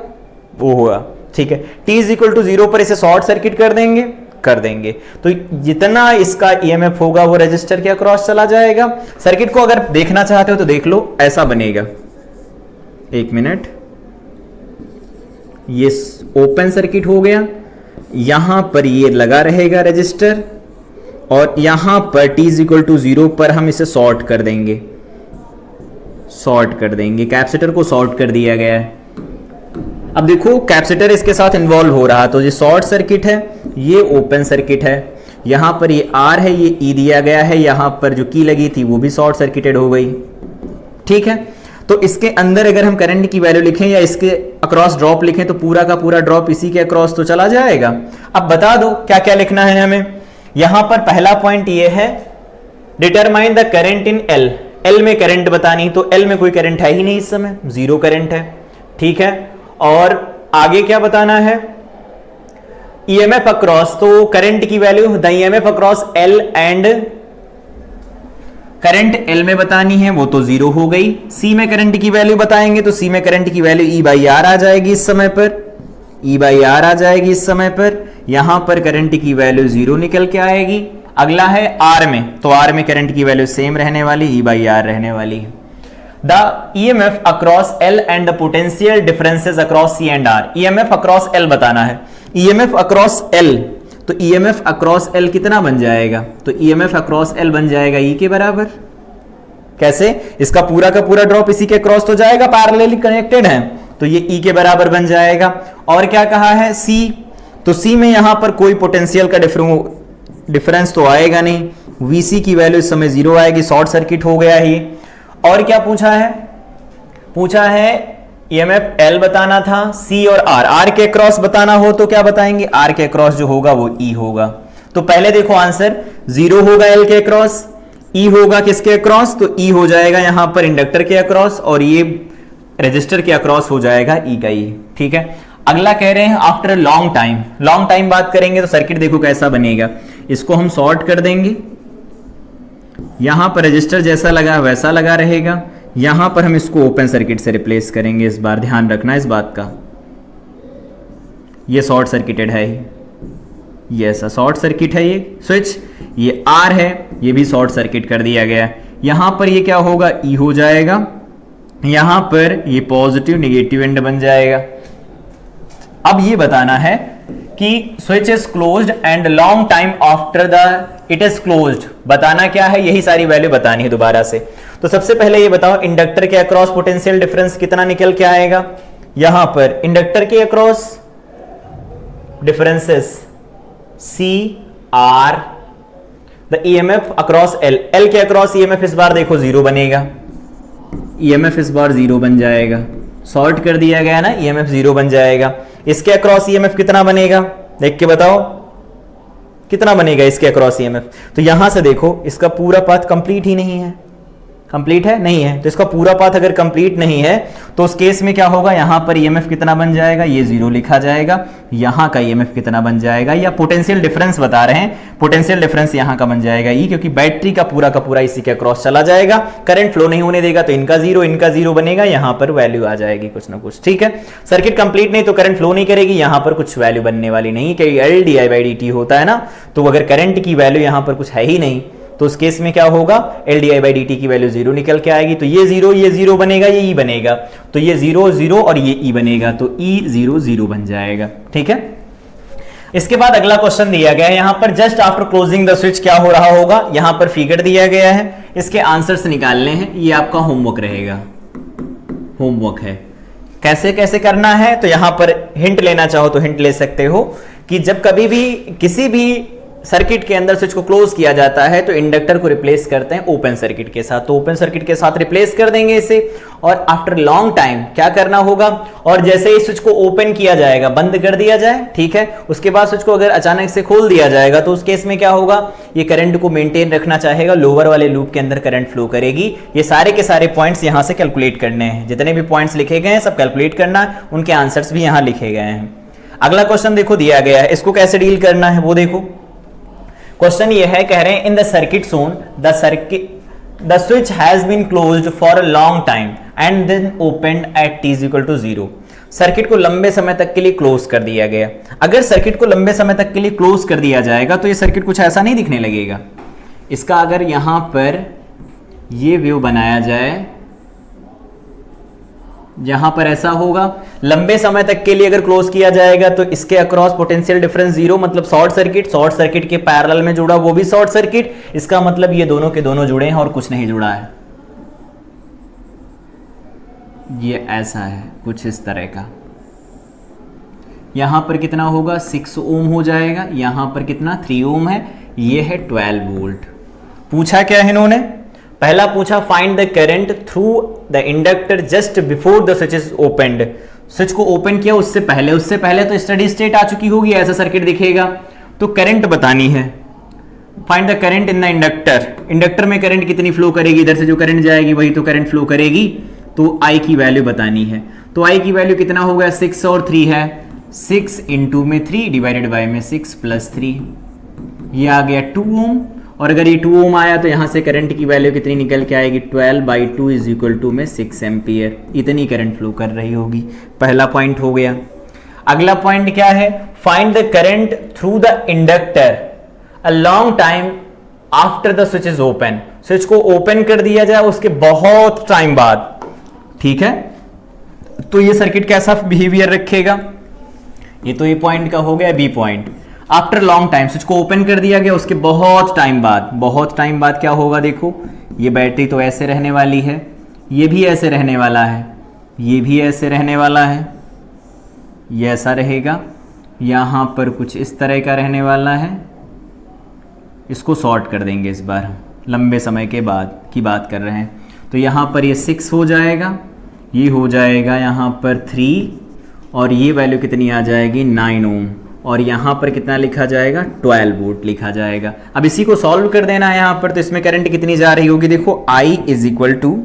वो होगा, ठीक है। t इज इक्वल टू 0 पर इसे शॉर्ट सर्किट कर देंगे तो जितना इसका ईएमएफ होगा वो रजिस्टर के अक्रॉस चला जाएगा। सर्किट को अगर देखना चाहते हो तो देख लो, ऐसा बनेगा, एक मिनट, ये ओपन सर्किट हो गया, यहां पर ये लगा रहेगा रजिस्टर, और यहां पर t इज इक्वल टू 0 पर हम इसे शॉर्ट कर देंगे, कैपेसिटर को शॉर्ट कर दिया गया है। अब देखो कैपेसिटर इसके साथ इन्वॉल्व हो रहा, तो ये शॉर्ट सर्किट है, ये ओपन सर्किट है, यहां पर ये R है, ये E दिया गया है, यहां पर जो की लगी थी वो भी शॉर्ट सर्किटेड हो गई। ठीक है, तो इसके अंदर अगर हम करंट की वैल्यू लिखें या इसके अक्रॉस ड्रॉप लिखें तो पूरा का पूरा ड्रॉप इसी के अक्रॉस तो चला जाएगा। अब बता दो क्या क्या लिखना है हमें। यहां पर पहला पॉइंट ये है, determine the current in L। L में करंट बतानी, तो L में कोई करंट है ही नहीं इस समय, 0 करंट है। ठीक है, और आगे क्या बताना है, ईएमएफ अक्रॉस, तो करंट की value the EMF across L and current L में बतानी है, वो तो 0 हो गई। C में करंट की वैल्यू बताएंगे तो C में करंट की वैल्यू E बाई आर आ जाएगी इस समय पर, E बाई आर आ जाएगी इस समय पर। यहां पर करंट की वैल्यू 0 निकल के आएगी। अगला है R में, तो R में करंट की वैल्यू सेम रहने वाली, E बाई आर रहने वाली है। The EMF across L and the potential differences across C and R। EMF across L बताना है, EMF across L, तो EMF across L कितना बन जाएगा, तो EMF across L बन जाएगा E के बराबर। कैसे, इसका पूरा का पूरा ड्रॉप इसी के क्रॉस तो जाएगा, पैरेलली कनेक्टेड है, तो ये E के बराबर बन जाएगा। और क्या कहा है C, तो C में यहां पर कोई पोटेंशियल का डिफरेंस तो आएगा नहीं, VC की वैल्यू इस समय 0 आएगी, शॉर्ट सर्किट हो गया ही। और क्या पूछा है ईएमएफ L बताना था, C और R के क्रॉस बताना हो तो क्या बताएंगे, R के क्रॉस जो होगा वो E होगा। तो पहले देखो आंसर 0 होगा L के क्रॉस, E होगा किसके अक्रॉस, तो E हो जाएगा यहां पर इंडक्टर के अक्रॉस, और ये रजिस्टर के अक्रॉस हो जाएगा E का E। ठीक है, अगला कह रहे हैं आफ्टर लॉन्ग टाइम बात करेंगे तो सर्किट देखो कैसा बनेगा। इसको हम शॉर्ट कर देंगे, यहां पर रजिस्टर जैसा लगा वैसा लगा रहेगा, यहां पर हम इसको ओपन सर्किट से रिप्लेस करेंगे। इस बार ध्यान रखना इस बात का, ये शॉर्ट सर्किटेड है ही। ये ऐसा शॉर्ट सर्किट है ये स्विच, ये आर है, ये भी शॉर्ट सर्किट कर दिया गया। यहां पर ये क्या होगा, ई हो जाएगा, यहां पर ये पॉजिटिव नेगेटिव एंड बन जाएगा। अब ये बताना है कि switch is closed end long time after the it is closed, बताना क्या है, यही सारी वैल्यू बतानी है दोबारा से। तो सबसे पहले ये बताओ इंडक्टर के अक्रॉस पोटेंशियल डिफरेंस कितना निकल के आएगा। यहां पर इंडक्टर के across differences C R, the EMF across L, L के अक्रॉस ईएमएफ इस बार देखो जीरो बनेगा, ईएमएफ इस बार जीरो बन जाएगा, सॉर्ट कर दिया गया ना, ईएमएफ जीरो बन जाएगा। इसके अक्रॉस ईएमएफ कितना बनेगा, देख के बताओ कितना बनेगा इसके अक्रॉस ईएमएफ। तो यहां से देखो इसका पूरा पाथ कंप्लीट ही नहीं है, कंप्लीट है नहीं है, तो इसका पूरा पाथ अगर कंप्लीट नहीं है तो उस केस में क्या होगा, यहां पर ईएमएफ कितना बन जाएगा, ये जीरो लिखा जाएगा, यहां का ईएमएफ कितना बन जाएगा, या पोटेंशियल डिफरेंस बता रहे हैं, पोटेंशियल डिफरेंस यहां का बन जाएगा ई, क्योंकि बैटरी का पूरा इसी के अक्रॉस चला जाएगा, करंट फ्लो नहीं होने देगा, तो इनका जीरो बनेगा, यहां पर वैल्यू आ जाएगी कुछ ना कुछ। ठीक है, सर्किट कंप्लीट नहीं तो करंट फ्लो नहीं करेगी, यहां पर कुछ वैल्यू बनने वाली नहीं, क्योंकि L D I by D T होता है ना, तो अगर करंट की वैल्यू यहां पर कुछ है ही नहीं तो उस केस में क्या होगा, L D I by D t की वैल्यू जीरो निकल के आएगी, तो ये जीरो बनेगा, ये ई बनेगा, तो ये जीरो और ये ई बनेगा, तो ई जीरो बन जाएगा। ठीक है, इसके बाद अगला क्वेश्चन दिया गया है, यहां पर just after closing the switch क्या हो रहा होगा, यहां पर फिगर दिया गया है, इसके आंसर्स निकालने हैं, ये आपका होमवर्क रहेगा, होमवर्क है। कैसे कैसे करना है, तो यहां पर हिंट लेना चाहो तो हिंट ले सकते हो कि जब कभी भी किसी भी सर्किट के अंदर स्विच को क्लोज किया जाता है तो इंडक्टर को रिप्लेस करते हैं ओपन सर्किट के साथ, तो ओपन सर्किट के साथ रिप्लेस कर देंगे इसे, और आफ्टर लॉन्ग टाइम क्या करना होगा, और जैसे ही स्विच को ओपन किया जाएगा, बंद कर दिया जाए, ठीक है, उसके बाद स्विच को अगर अचानक से खोल दिया जाएगा तो उस केस में क्या होगा, ये करंट को मेंटेन रखना चाहेगा, लोअर वाले लूप के अंदर करंट फ्लो करेगी। ये सारे के सारे पॉइंट्स यहां से कैलकुलेट करने हैं, जितने भी पॉइंट्स लिखे गए हैं सब कैलकुलेट करना है, उनके आंसर्स भी यहां लिखे गए हैं। अगला क्वेश्चन देखो दिया गया है, इसको कैसे डील करना है वो देखो। क्वेश्चन ये है, कह रहे हैं in the circuit shown the switch has been closed for a long time and then opened at t is equal to 0। Circuit को लंबे समय तक के लिए क्लोज कर दिया गया। अगर सर्किट को लंबे समय तक के लिए क्लोज कर दिया जाएगा तो ये सर्किट कुछ ऐसा नहीं दिखने लगेगा। इसका अगर यहां पर ये व्यू बनाया जाए, यहां पर ऐसा होगा, लंबे समय तक के लिए अगर क्लोज किया जाएगा तो इसके अक्रॉस पोटेंशियल डिफरेंस जीरो, मतलब शॉर्ट सर्किट के पैरेलल में जुड़ा वो भी शॉर्ट सर्किट, इसका मतलब ये दोनों के दोनों जुड़े हैं और कुछ नहीं जुड़ा है। ये ऐसा है कुछ इस तरह का। यहां पर कितना होगा, 6 ओम हो जाएगा, यहां पर कितना 3 ओम है, ये है 12 वोल्ट। पूछा क्या है इन्होंने, पहला पूछा find the current through the inductor just before the switch is opened. Switch को ओपन किया उससे पहले तो स्टडी स्टेट आ चुकी होगी, ऐसा सर्किट दिखेगा, तो करंट बतानी है। Find the current in the inductor, inductor में करंट कितनी फ्लो करेगी, इधर से जो करंट जाएगी वही तो करंट फ्लो करेगी, तो आई की वैल्यू बतानी है। तो आई की वैल्यू कितना हो गया, 6 और 3 है, 6 इंटू में 3 डिवाइडेड बाय में 6 प्लस 3, ये आ गया 2 ओम। और अगर ये 2 ओम आया तो यहां से करंट की वैल्यू कितनी निकल के आएगी, 12/2 इज इक्वल टू में 6 एम्पियर, इतनी करंट फ्लो कर रही होगी। पहला पॉइंट हो गया। अगला पॉइंट क्या है, find the current through the inductor a long time after the switch is open. Switch को ओपन कर दिया जाए उसके बहुत टाइम बाद, ठीक है, तो ये सर्किट कैसा बिहेवियर रखेगा। ये तो ये पॉइंट का हो गया B point. After long time, switch को ओपन कर दिया गया उसके बहुत टाइम बाद क्या होगा, देखो ये बैटरी तो ऐसे रहने वाली है, ये भी ऐसे रहने वाला है, ये भी ऐसे रहने वाला है, ये ऐसा रहेगा, यहां पर कुछ इस तरह का रहने वाला है, इसको शॉर्ट कर देंगे इस बार, लंबे समय के बाद की बात कर रहे हैं, तो यहां पर ये 6 हो जाएगा, ये हो जाएगा यहां पर 3, और ये वैल्यू कितनी आ जाएगी 9 ओम, और यहां पर कितना लिखा जाएगा 12 वोल्ट लिखा जाएगा। अब इसी को सॉल्व कर देना है यहां पर, तो इसमें करंट कितनी जा रही होगी, देखो I इज इक्वल टू,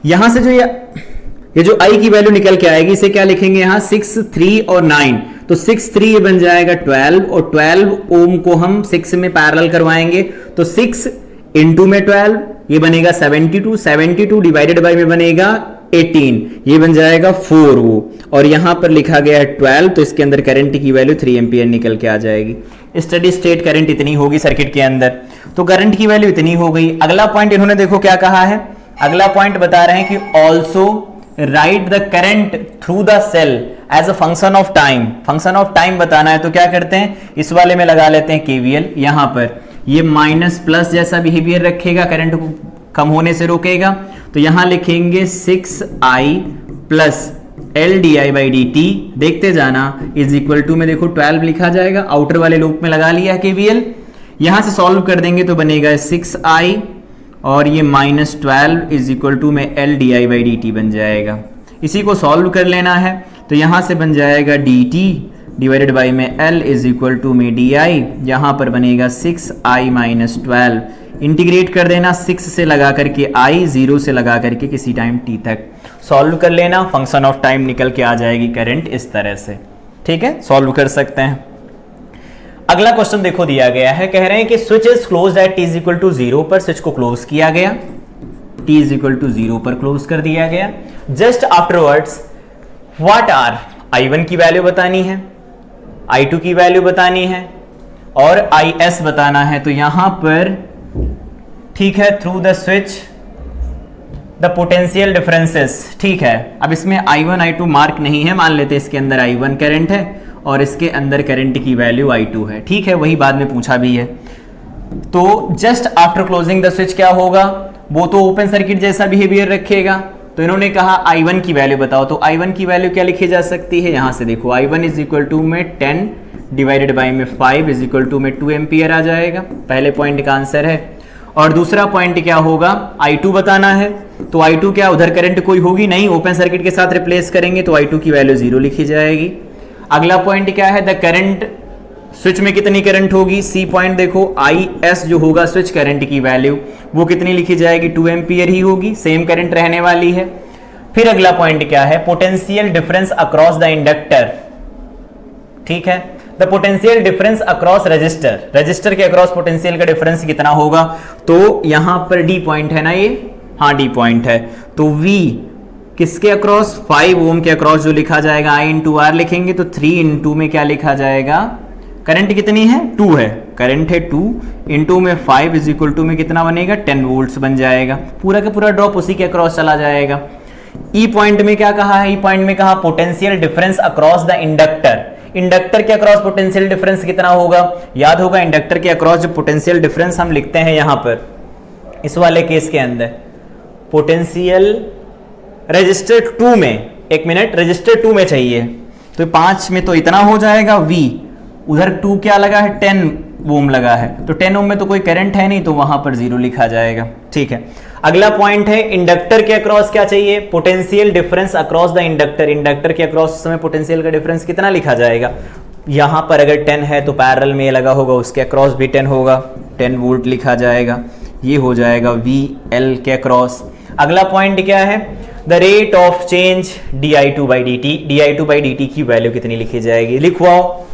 यहां से जो ये जो I की वैल्यू निकल के आएगी इसे क्या लिखेंगे यहां 6, 3 और 9, तो 6, 3 ये बन जाएगा 12, और 12 ओम को हम 6 में पैरेलल करवाएंगे, तो 6 इंटू में 12 ये बनेगा 72 डिवाइडेड बाय में बनेगा 18, ये बन जाएगा 4 वो, और यहां पर लिखा गया है 12, तो इसके अंदर करंट की वैल्यू 3 एम्पियर निकल के आ जाएगी। स्टेडी स्टेट करंट इतनी होगी सर्किट के अंदर, तो करंट की वैल्यू इतनी हो गई। अगला पॉइंट इन्होंने देखो क्या कहा है, अगला पॉइंट बता रहे हैं कि also write the current through the cell as a function of time. Function of time बताना है तो क्या करते हैं, इस वाले में लगा लेते हैं केवीएल। यहां पर ये माइनस प्लस जैसा बिहेवियर रखेगा, करंट को कम होने से रोकेगा, तो यहां लिखेंगे 6i plus L D I by D T, देखते जाना, इज इक्वल टू में देखो 12 लिखा जाएगा, आउटर वाले लूप में लगा लिया है केवीएल। यहां से सॉल्व कर देंगे तो बनेगा 6i और ये माइनस 12 इज इक्वल टू में L D I by D T बन जाएगा। इसी को सॉल्व कर लेना है, तो यहां से बन जाएगा डी टी डिवाइडेड बाई में एल इज इक्वल टू में डी आई, यहां पर बनेगा 6i माइनस 12, इंटीग्रेट कर देना 6 से लगा करके i, 0 से लगा करके किसी टाइम t तक, सॉल्व कर लेना, फंक्शन ऑफ टाइम निकल के आ जाएगी करंट इस तरह से। ठीक है, सॉल्व कर सकते हैं। अगला क्वेश्चन देखो दिया गया है, कह रहे हैं कि switch is closed at t is equal to 0 पर, स्विच को क्लोज किया गया, t इज इक्वल टू 0 पर क्लोज कर दिया गया। Just afterwards what are, i1 की वैल्यू बतानी है, i2 की वैल्यू बतानी है और is बताना है। तो यहां पर ठीक है, through the switch the potential differences, ठीक है। अब इसमें i1 i2 मार्क नहीं है, मान लेते इसके अंदर i1 करंट है और इसके अंदर करंट की वैल्यू i2 है, ठीक है, वही बाद में पूछा भी है। तो just after closing the switch क्या होगा, वो तो ओपन सर्किट जैसा बिहेवियर रखेगा। तो इन्होंने कहा i1 की वैल्यू बताओ, तो i1 की वैल्यू क्या लिखी जा सकती है, यहां से देखो i1 इज इक्वल टू में 10 डिवाइडेड बाई में 5 इज इक्वल टू में 2 एम्पियर आ जाएगा, पहले पॉइंट का आंसर है। और दूसरा पॉइंट क्या होगा, i2 बताना है, तो i2 क्या उधर करंट कोई होगी नहीं, ओपन सर्किट के साथ रिप्लेस करेंगे तो i2 की वैल्यू 0 लिखी जाएगी। अगला पॉइंट क्या है, द करंट, स्विच में कितनी करंट होगी, सी पॉइंट देखो, is जो होगा स्विच करंट की वैल्यू वो कितनी लिखी जाएगी, 2 एम्पियर ही होगी, सेम करंट रहने वाली है। फिर अगला पॉइंट क्या है, potential difference across the inductor, ठीक है, the potential difference across register, register के अक्रॉस पोटेंशियल का डिफरेंस कितना होगा, तो यहां पर डी पॉइंट है ना ये, हाँ डी पॉइंट है, तो V किसके अक्रॉस, 5 ओम के अक्रॉस जो लिखा जाएगा I इंटू आर लिखेंगे, तो 3 इंटू में क्या लिखा जाएगा, करंट कितनी है 2 है, करंट है 2 इंटू में 5 इज इक्वल टू में कितना बनेगा 10 वोल्ट्स बन जाएगा, पूरा का पूरा ड्रॉप उसी के अक्रॉस चला जाएगा। ई पॉइंट में क्या कहा है, ई पॉइंट में कहा potential difference across the inductor, inductor के अक्रॉस पोटेंशियल डिफरेंस कितना होगा, याद होगा इंडक्टर के अक्रॉस जो पोटेंशियल डिफरेंस हम लिखते हैं यहां पर इस वाले केस के अंदर, पोटेंशियल रजिस्टर 2 में, एक मिनट, रजिस्टर 2 में चाहिए, तो 5 में तो इतना हो जाएगा V, उधर 2 क्या लगा है 10 ओम लगा है, तो 10 ओम में तो कोई करंट है नहीं, तो वहां पर 0 लिखा जाएगा। ठीक है, अगला पॉइंट है इंडक्टर के अक्रॉस क्या चाहिए, potential difference across the inductor, inductor के अक्रॉस इस समय पोटेंशियल का डिफरेंस कितना लिखा जाएगा, यहां पर अगर 10 है तो पैरेलल में लगा होगा उसके अक्रॉस भी 10 होगा, 10 वोल्ट लिखा जाएगा, ये हो जाएगा VL के अक्रॉस। अगला पॉइंट क्या है, the rate of change di2 by dt, di2 by dt की वैल्यू कितनी लिखी जाएगी, लिखवाओ।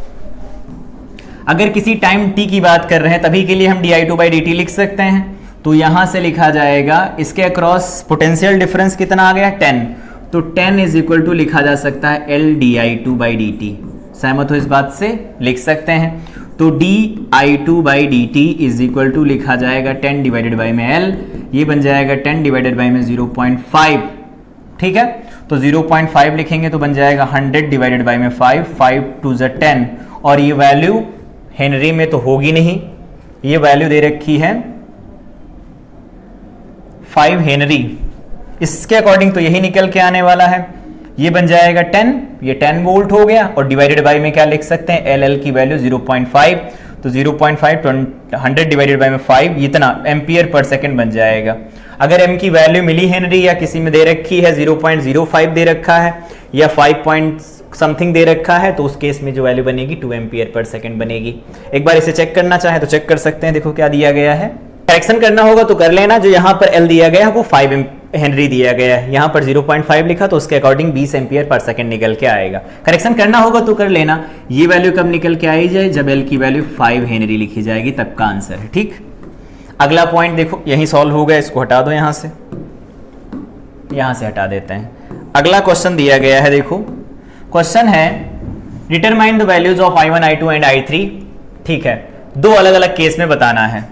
अगर किसी टाइम t की बात कर रहे हैं तभी के लिए हम di2 बाई dt लिख सकते हैं, तो यहां से लिखा जाएगा इसके अक्रॉस पोटेंशियल डिफरेंस कितना आ गया 10, तो 10 इज इक्वल टू लिखा जा सकता है L di2 बाई dt, सहमत हो इस बात से, लिख सकते हैं। तो di2 by dt is equal to लिखा जाएगा 10 डिवाइडेड बाई में L, ये बन जाएगा 10 डिवाइडेड बाई में 0.5, ठीक है, तो 0.5 लिखेंगे तो बन जाएगा 100 डिवाइडेड बाई में 5, 5 टू ज़ 10, और ये वैल्यू हेनरी में तो होगी नहीं, ये वैल्यू दे रखी है 5 हेनरी, इसके अकॉर्डिंग तो यही निकल के आने वाला है, ये बन जाएगा 10, ये 10 वोल्ट हो गया, और डिवाइडेड बाई में क्या लिख सकते हैं LL की वैल्यू 0.5, तो 0.5 100 डिवाइडेड बाई में 5, इतना एम्पियर पर सेकंड बन जाएगा। अगर m की वैल्यू मिली हेनरी या किसी में दे रखी है 0.05 दे रखा है या 5 पॉइंट समथिंग दे रखा है, तो उस केस में जो वैल्यू बनेगी 2 एम्पियर पर सेकंड बनेगी। एक बार इसे चेक करना चाहे तो चेक कर सकते हैं, देखो क्या दिया गया है, करेक्शन करना होगा तो कर लेना, जो यहाँ पर L दिया गया है वो 5 हेनरी दिया गया है, यहाँ पर 0.5 लिखा तो उसके अकॉर्डिंग 20 एम्पियर पर सेकंड निकल के आएगा। करेक्शन करना होगा तो कर लेना, ये वैल्यू कब निकल के आई जाए, जब L की वैल्यू 5 हेनरी लिखी जाएगी तब का आंसर है। ठीक, अगला पॉइंट देखो, यही सॉल्व हो गया, इसको हटा दो यहां से, यहां से हटा देते हैं। अगला क्वेश्चन दिया गया है, देखो क्वेश्चन है determine the values of I1 I2 and I3। ठीक है, दो अलग अलग केस में बताना है।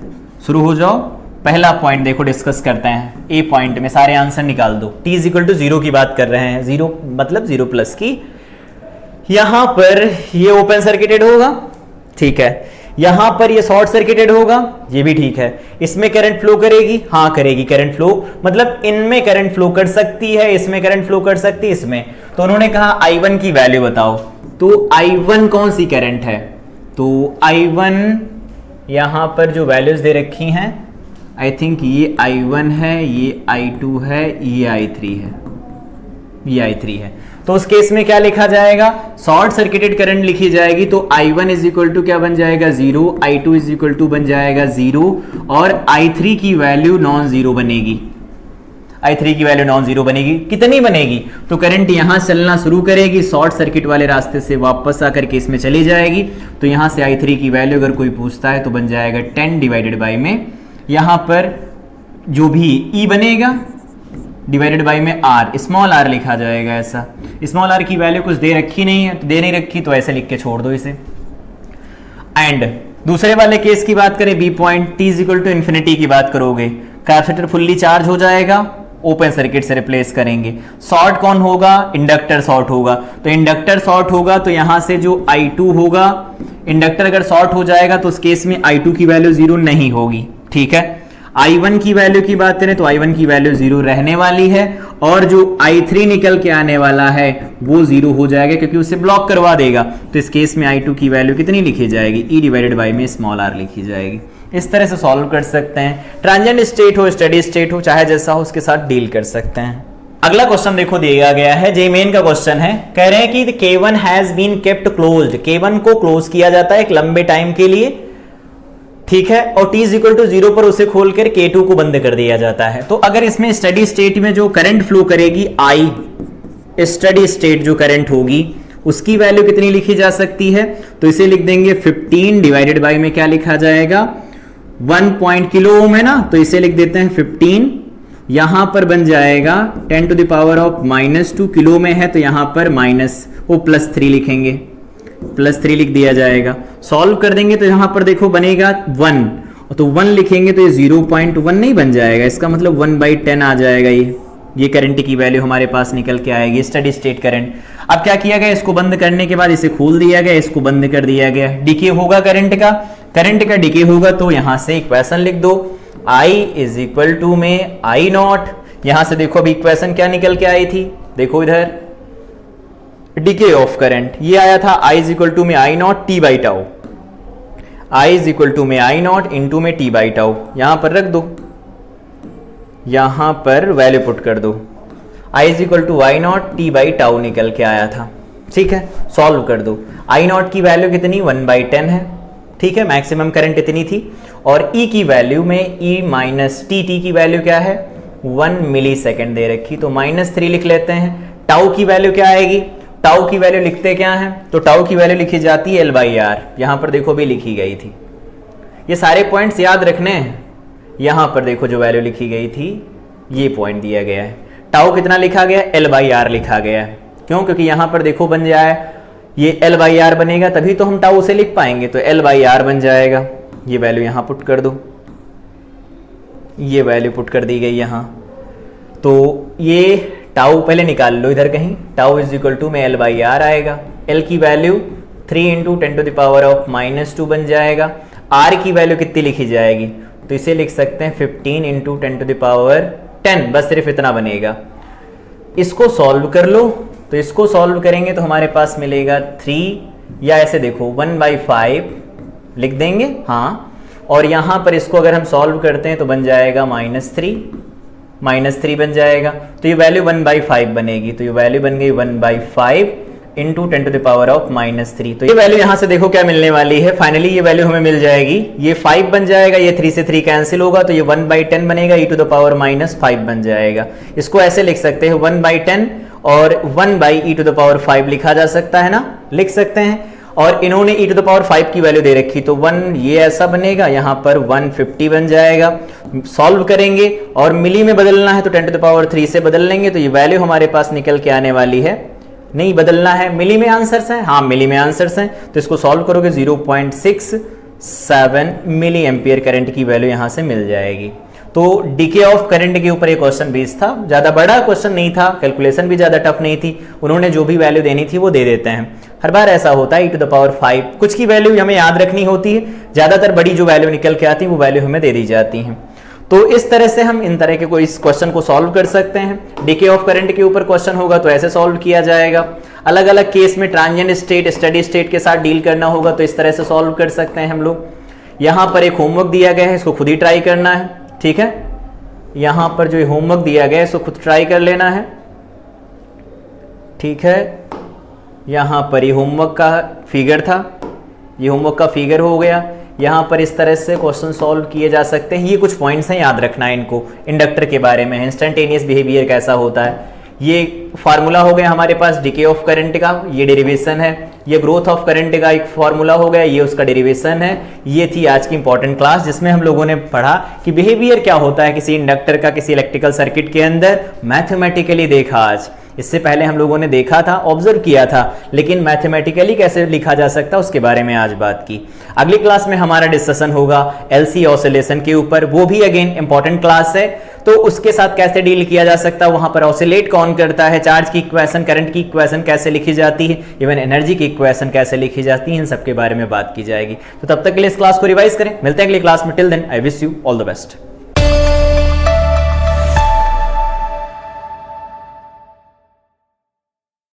शुरू हो जाओ। पहला पॉइंट देखो डिस्कस करते हैं। ए पॉइंट में सारे आंसर निकाल दो। t इज इक्वल टू 0 की बात कर रहे हैं, 0 मतलब 0 प्लस की। यहां पर ये ओपन सर्किटेड होगा, ठीक है, यहां पर ये शॉर्ट सर्किटेड होगा, ये भी ठीक है। इसमें करंट फ्लो करेगी, हाँ करेगी करंट फ्लो, मतलब इनमें करंट फ्लो कर सकती है, इसमें करंट फ्लो कर सकती है, इसमें। तो उन्होंने कहा I1 की वैल्यू बताओ, तो I1 कौन सी करंट है, तो I1 यहां पर जो वैल्यूज दे रखी हैं, आई थिंक ये I1 है, ये I2 है, ये I3 है, ये I3 है। तो उस केस में क्या लिखा जाएगा, शॉर्ट सर्किटेड करंट लिखी जाएगी। तो I1 इज इक्वल टू क्या बन जाएगा 0, I2 इज इक्वल टू बन जाएगा 0 और I3 की वैल्यू नॉन जीरो बनेगी। I3 की वैल्यू नॉन जीरो बनेगी, कितनी बनेगी, तो करंट यहां चलना शुरू करेगी, शॉर्ट सर्किट वाले रास्ते से वापस आकर के इसमें चली जाएगी। तो यहां से I3 की वैल्यू अगर कोई पूछता है तो बन जाएगा 10 डिवाइडेड बाई में, यहां पर जो भी E बनेगा डिवाइडेड बाई में R, स्मॉल r लिखा जाएगा। ऐसा स्मॉल r की वैल्यू कुछ दे रखी नहीं है, तो दे नहीं रखी तो ऐसे लिख के छोड़ दो इसे। एंड दूसरे वाले केस की बात करें, B point, t is equal to infinity की बात करोगे, कैपेसिटर फुल्ली चार्ज हो जाएगा, ओपन सर्किट से रिप्लेस करेंगे। शॉर्ट कौन होगा, इंडक्टर शॉर्ट होगा। तो इंडक्टर शॉर्ट होगा तो यहां से जो I2 होगा, इंडक्टर अगर शॉर्ट हो जाएगा तो उस केस में I2 की वैल्यू 0 नहीं होगी, ठीक है। I1 की वैल्यू की बात करें तो I1 की वैल्यू 0 रहने वाली है, और जो I3 निकल के आने वाला है वो 0 हो जाएगा क्योंकि उसे ब्लॉक करवा देगा। तो इस केस में I2 की वैल्यू कितनी लिखी जाएगी, E डिवाइडेड बाई में स्मॉल r लिखी जाएगी। इस तरह से सॉल्व कर सकते हैं। ट्रांजिएंट स्टेट हो, स्टेडी स्टेट हो, चाहे जैसा हो उसके साथ डील कर सकते हैं। अगला क्वेश्चन देखो दिया गया है, जे मेन का क्वेश्चन है, कह रहे हैं कि K1 has been kept closed, K1 को क्लोज किया जाता है एक लंबे टाइम के लिए, ठीक है, और t इज इक्वल टू 0 पर उसे खोलकर K2 को बंद कर दिया जाता है। तो अगर इसमें स्टडी स्टेट में जो करंट फ्लो करेगी I, स्टडी स्टेट जो करंट होगी उसकी वैल्यू कितनी लिखी जा सकती है, तो इसे लिख देंगे 15 डिवाइडेड बाई में क्या लिखा जाएगा 1 पॉइंट किलो ओम है ना, तो इसे लिख देते हैं 15, यहां पर बन जाएगा 10 to the power of -2, kilo में है तो यहां पर +3 लिखेंगे, +3 लिख दिया जाएगा। सॉल्व कर देंगे तो यहां पर देखो बनेगा 1, तो 1 लिखेंगे तो ये 0.1 नहीं बन जाएगा, इसका मतलब 1/10 आ जाएगा। ये करंट की वैल्यू हमारे पास निकल के आएगी, स्टडी स्टेट करंट। अब क्या किया गया, इसको बंद करने के बाद इसे खोल दिया गया, इसको बंद कर दिया गया। डिके होगा करंट का डिके होगा तो यहां से इक्वेशन लिख दो, I इज इक्वल टू में I0। यहां से देखो अभी इक्वेशन क्या निकल के आई थी, देखो इधर डिके ऑफ करंट ये आया था, I इज इक्वल टू में I0 t by tau, I is equal to में I0 इंटू में t बाई टाउ। यहां पर रख दो, यहां पर वैल्यू पुट कर दो, I is equal to I0 t by tau निकल के आया था, ठीक है। सॉल्व कर दो, I0 की वैल्यू कितनी 1/10 है, ठीक है, मैक्सिमम करंट इतनी थी, और E की वैल्यू में E माइनस टी की वैल्यू क्या है 1 मिली सेकेंड दे रखी, तो -3 लिख लेते हैं। टाउ की वैल्यू क्या आएगी, टाउ की वैल्यू लिखते क्या है, तो टाउ की वैल्यू लिखी जाती है L/R, यहां पर देखो भी लिखी गई थी। ये सारे पॉइंट्स याद रखने हैं। यहां पर देखो जो वैल्यू लिखी गई थी ये पॉइंट दिया गया है, टाउ कितना लिखा गया L/R लिखा गया है, क्यों, क्योंकि यहां पर देखो बन जाए ये L/R बनेगा तभी तो हम टाउ से लिख पाएंगे, तो L/R बन जाएगा। ये वैल्यू यहां पुट कर दो, ये वैल्यू पुट कर दी गई यहां, तो ये टाउ पहले निकाल लो इधर कहीं, टाउ इज इक्वल टू में L/R आएगा। L की value 3 into 10 to the power of -2 बन जाएगा। R की वैल्यू कितनी लिखी जाएगी, तो इसे लिख सकते हैं 15 इंटू 10 टू द पावर 10, बस सिर्फ इतना बनेगा। इसको सॉल्व कर लो, तो इसको सॉल्व करेंगे तो हमारे पास मिलेगा 3, या ऐसे देखो 1/5 लिख देंगे, हाँ, और यहां पर इसको अगर हम सॉल्व करते हैं तो बन जाएगा -3 बन जाएगा, तो ये वैल्यू 1/5 बनेगी, तो ये वैल्यू बन गई 1/5 into 10 to the power of -3। तो ये वैल्यू यहां से देखो क्या मिलने वाली है, फाइनली ये वैल्यू हमें मिल जाएगी, ये 5 बन जाएगा, ये 3 से 3 कैंसिल होगा, तो ये 1/10 बनेगा, e टू द पावर -5 बन जाएगा। इसको ऐसे लिख सकते हैं 1/10 और 1/e टू द पावर 5 लिखा जा सकता है ना, लिख सकते हैं। और इन्होंने e टू द पावर 5 की वैल्यू दे रखी, तो 1 ये ऐसा बनेगा, यहां पर 150 बन जाएगा। सॉल्व करेंगे और मिली में बदलना है तो 10 टू द पावर 3 से बदल लेंगे, तो ये वैल्यू हमारे पास निकल के आने वाली है, नहीं बदलना है, मिली में आंसर्स हैं, हाँ मिली में आंसर्स हैं, तो इसको सॉल्व करोगे 0.67 मिली एम्पियर करंट की वैल्यू यहां से मिल जाएगी। तो डीके ऑफ करंट के ऊपर एक क्वेश्चन बेस्ड था, ज्यादा बड़ा क्वेश्चन नहीं था, कैलकुलेशन भी ज्यादा टफ नहीं थी, उन्होंने जो भी वैल्यू देनी थी वो दे देते हैं। हर बार ऐसा होता है, e टू द पावर 5 कुछ की वैल्यू हमें याद रखनी होती है, ज्यादातर बड़ी जो वैल्यू निकल के आती है वो वैल्यू हमें दे दी जाती हैं। तो इस तरह से हम इन तरह के कोई इस क्वेश्चन को सॉल्व कर सकते हैं। डीके ऑफ करंट के ऊपर क्वेश्चन होगा तो ऐसे सॉल्व किया जाएगा। अलग अलग केस में ट्रांजिएंट स्टेट, स्टेडी स्टेट के साथ डील करना होगा तो इस तरह से सॉल्व कर सकते हैं हम लोग। यहां पर एक होमवर्क दिया गया है, इसको खुद ही ट्राई करना है, ठीक है। यहां पर जो होमवर्क दिया गया है इसको खुद ट्राई कर लेना है, ठीक है। यहां पर ये होमवर्क का फिगर था, ये होमवर्क का फिगर हो गया। यहां पर इस तरह से क्वेश्चन सॉल्व किए जा सकते हैं। ये कुछ पॉइंट्स हैं, याद रखना है इनको। इंडक्टर के बारे में, इंस्टेंटेनियस बिहेवियर कैसा होता है, ये फार्मूला हो गया हमारे पास डीके ऑफ करंट का, ये डेरिवेशन है। ये ग्रोथ ऑफ करंट का एक फार्मूला हो गया, ये उसका डेरिवेशन है। ये थी आज की इंपॉर्टेंट क्लास जिसमें हम लोगों ने पढ़ा कि बिहेवियर क्या होता है किसी इंडक्टर का किसी इलेक्ट्रिकल सर्किट के अंदर, मैथमेटिकली देखा आज। इससे पहले हम लोगों ने देखा था, ऑब्जर्व किया था, लेकिन मैथमेटिकली कैसे लिखा जा सकता है उसके बारे में आज बात की। अगली क्लास में हमारा डिस्कशन होगा एलसी ऑसिलेशन के ऊपर, वो भी अगेन इंपॉर्टेंट क्लास है, तो उसके साथ कैसे डील किया जा सकता है, वहां पर ऑसिलेट कौन करता है, चार्ज की इक्वेशन, करंट की इक्वेशन कैसे लिखी जाती है, इवन एनर्जी की इक्वेशन कैसे लिखी जाती है, इन सब के बारे में बात की जाएगी। तो तब तक के लिए इस क्लास को रिवाइज करें, मिलते हैं अगली क्लास में। Till then I wish you all the best.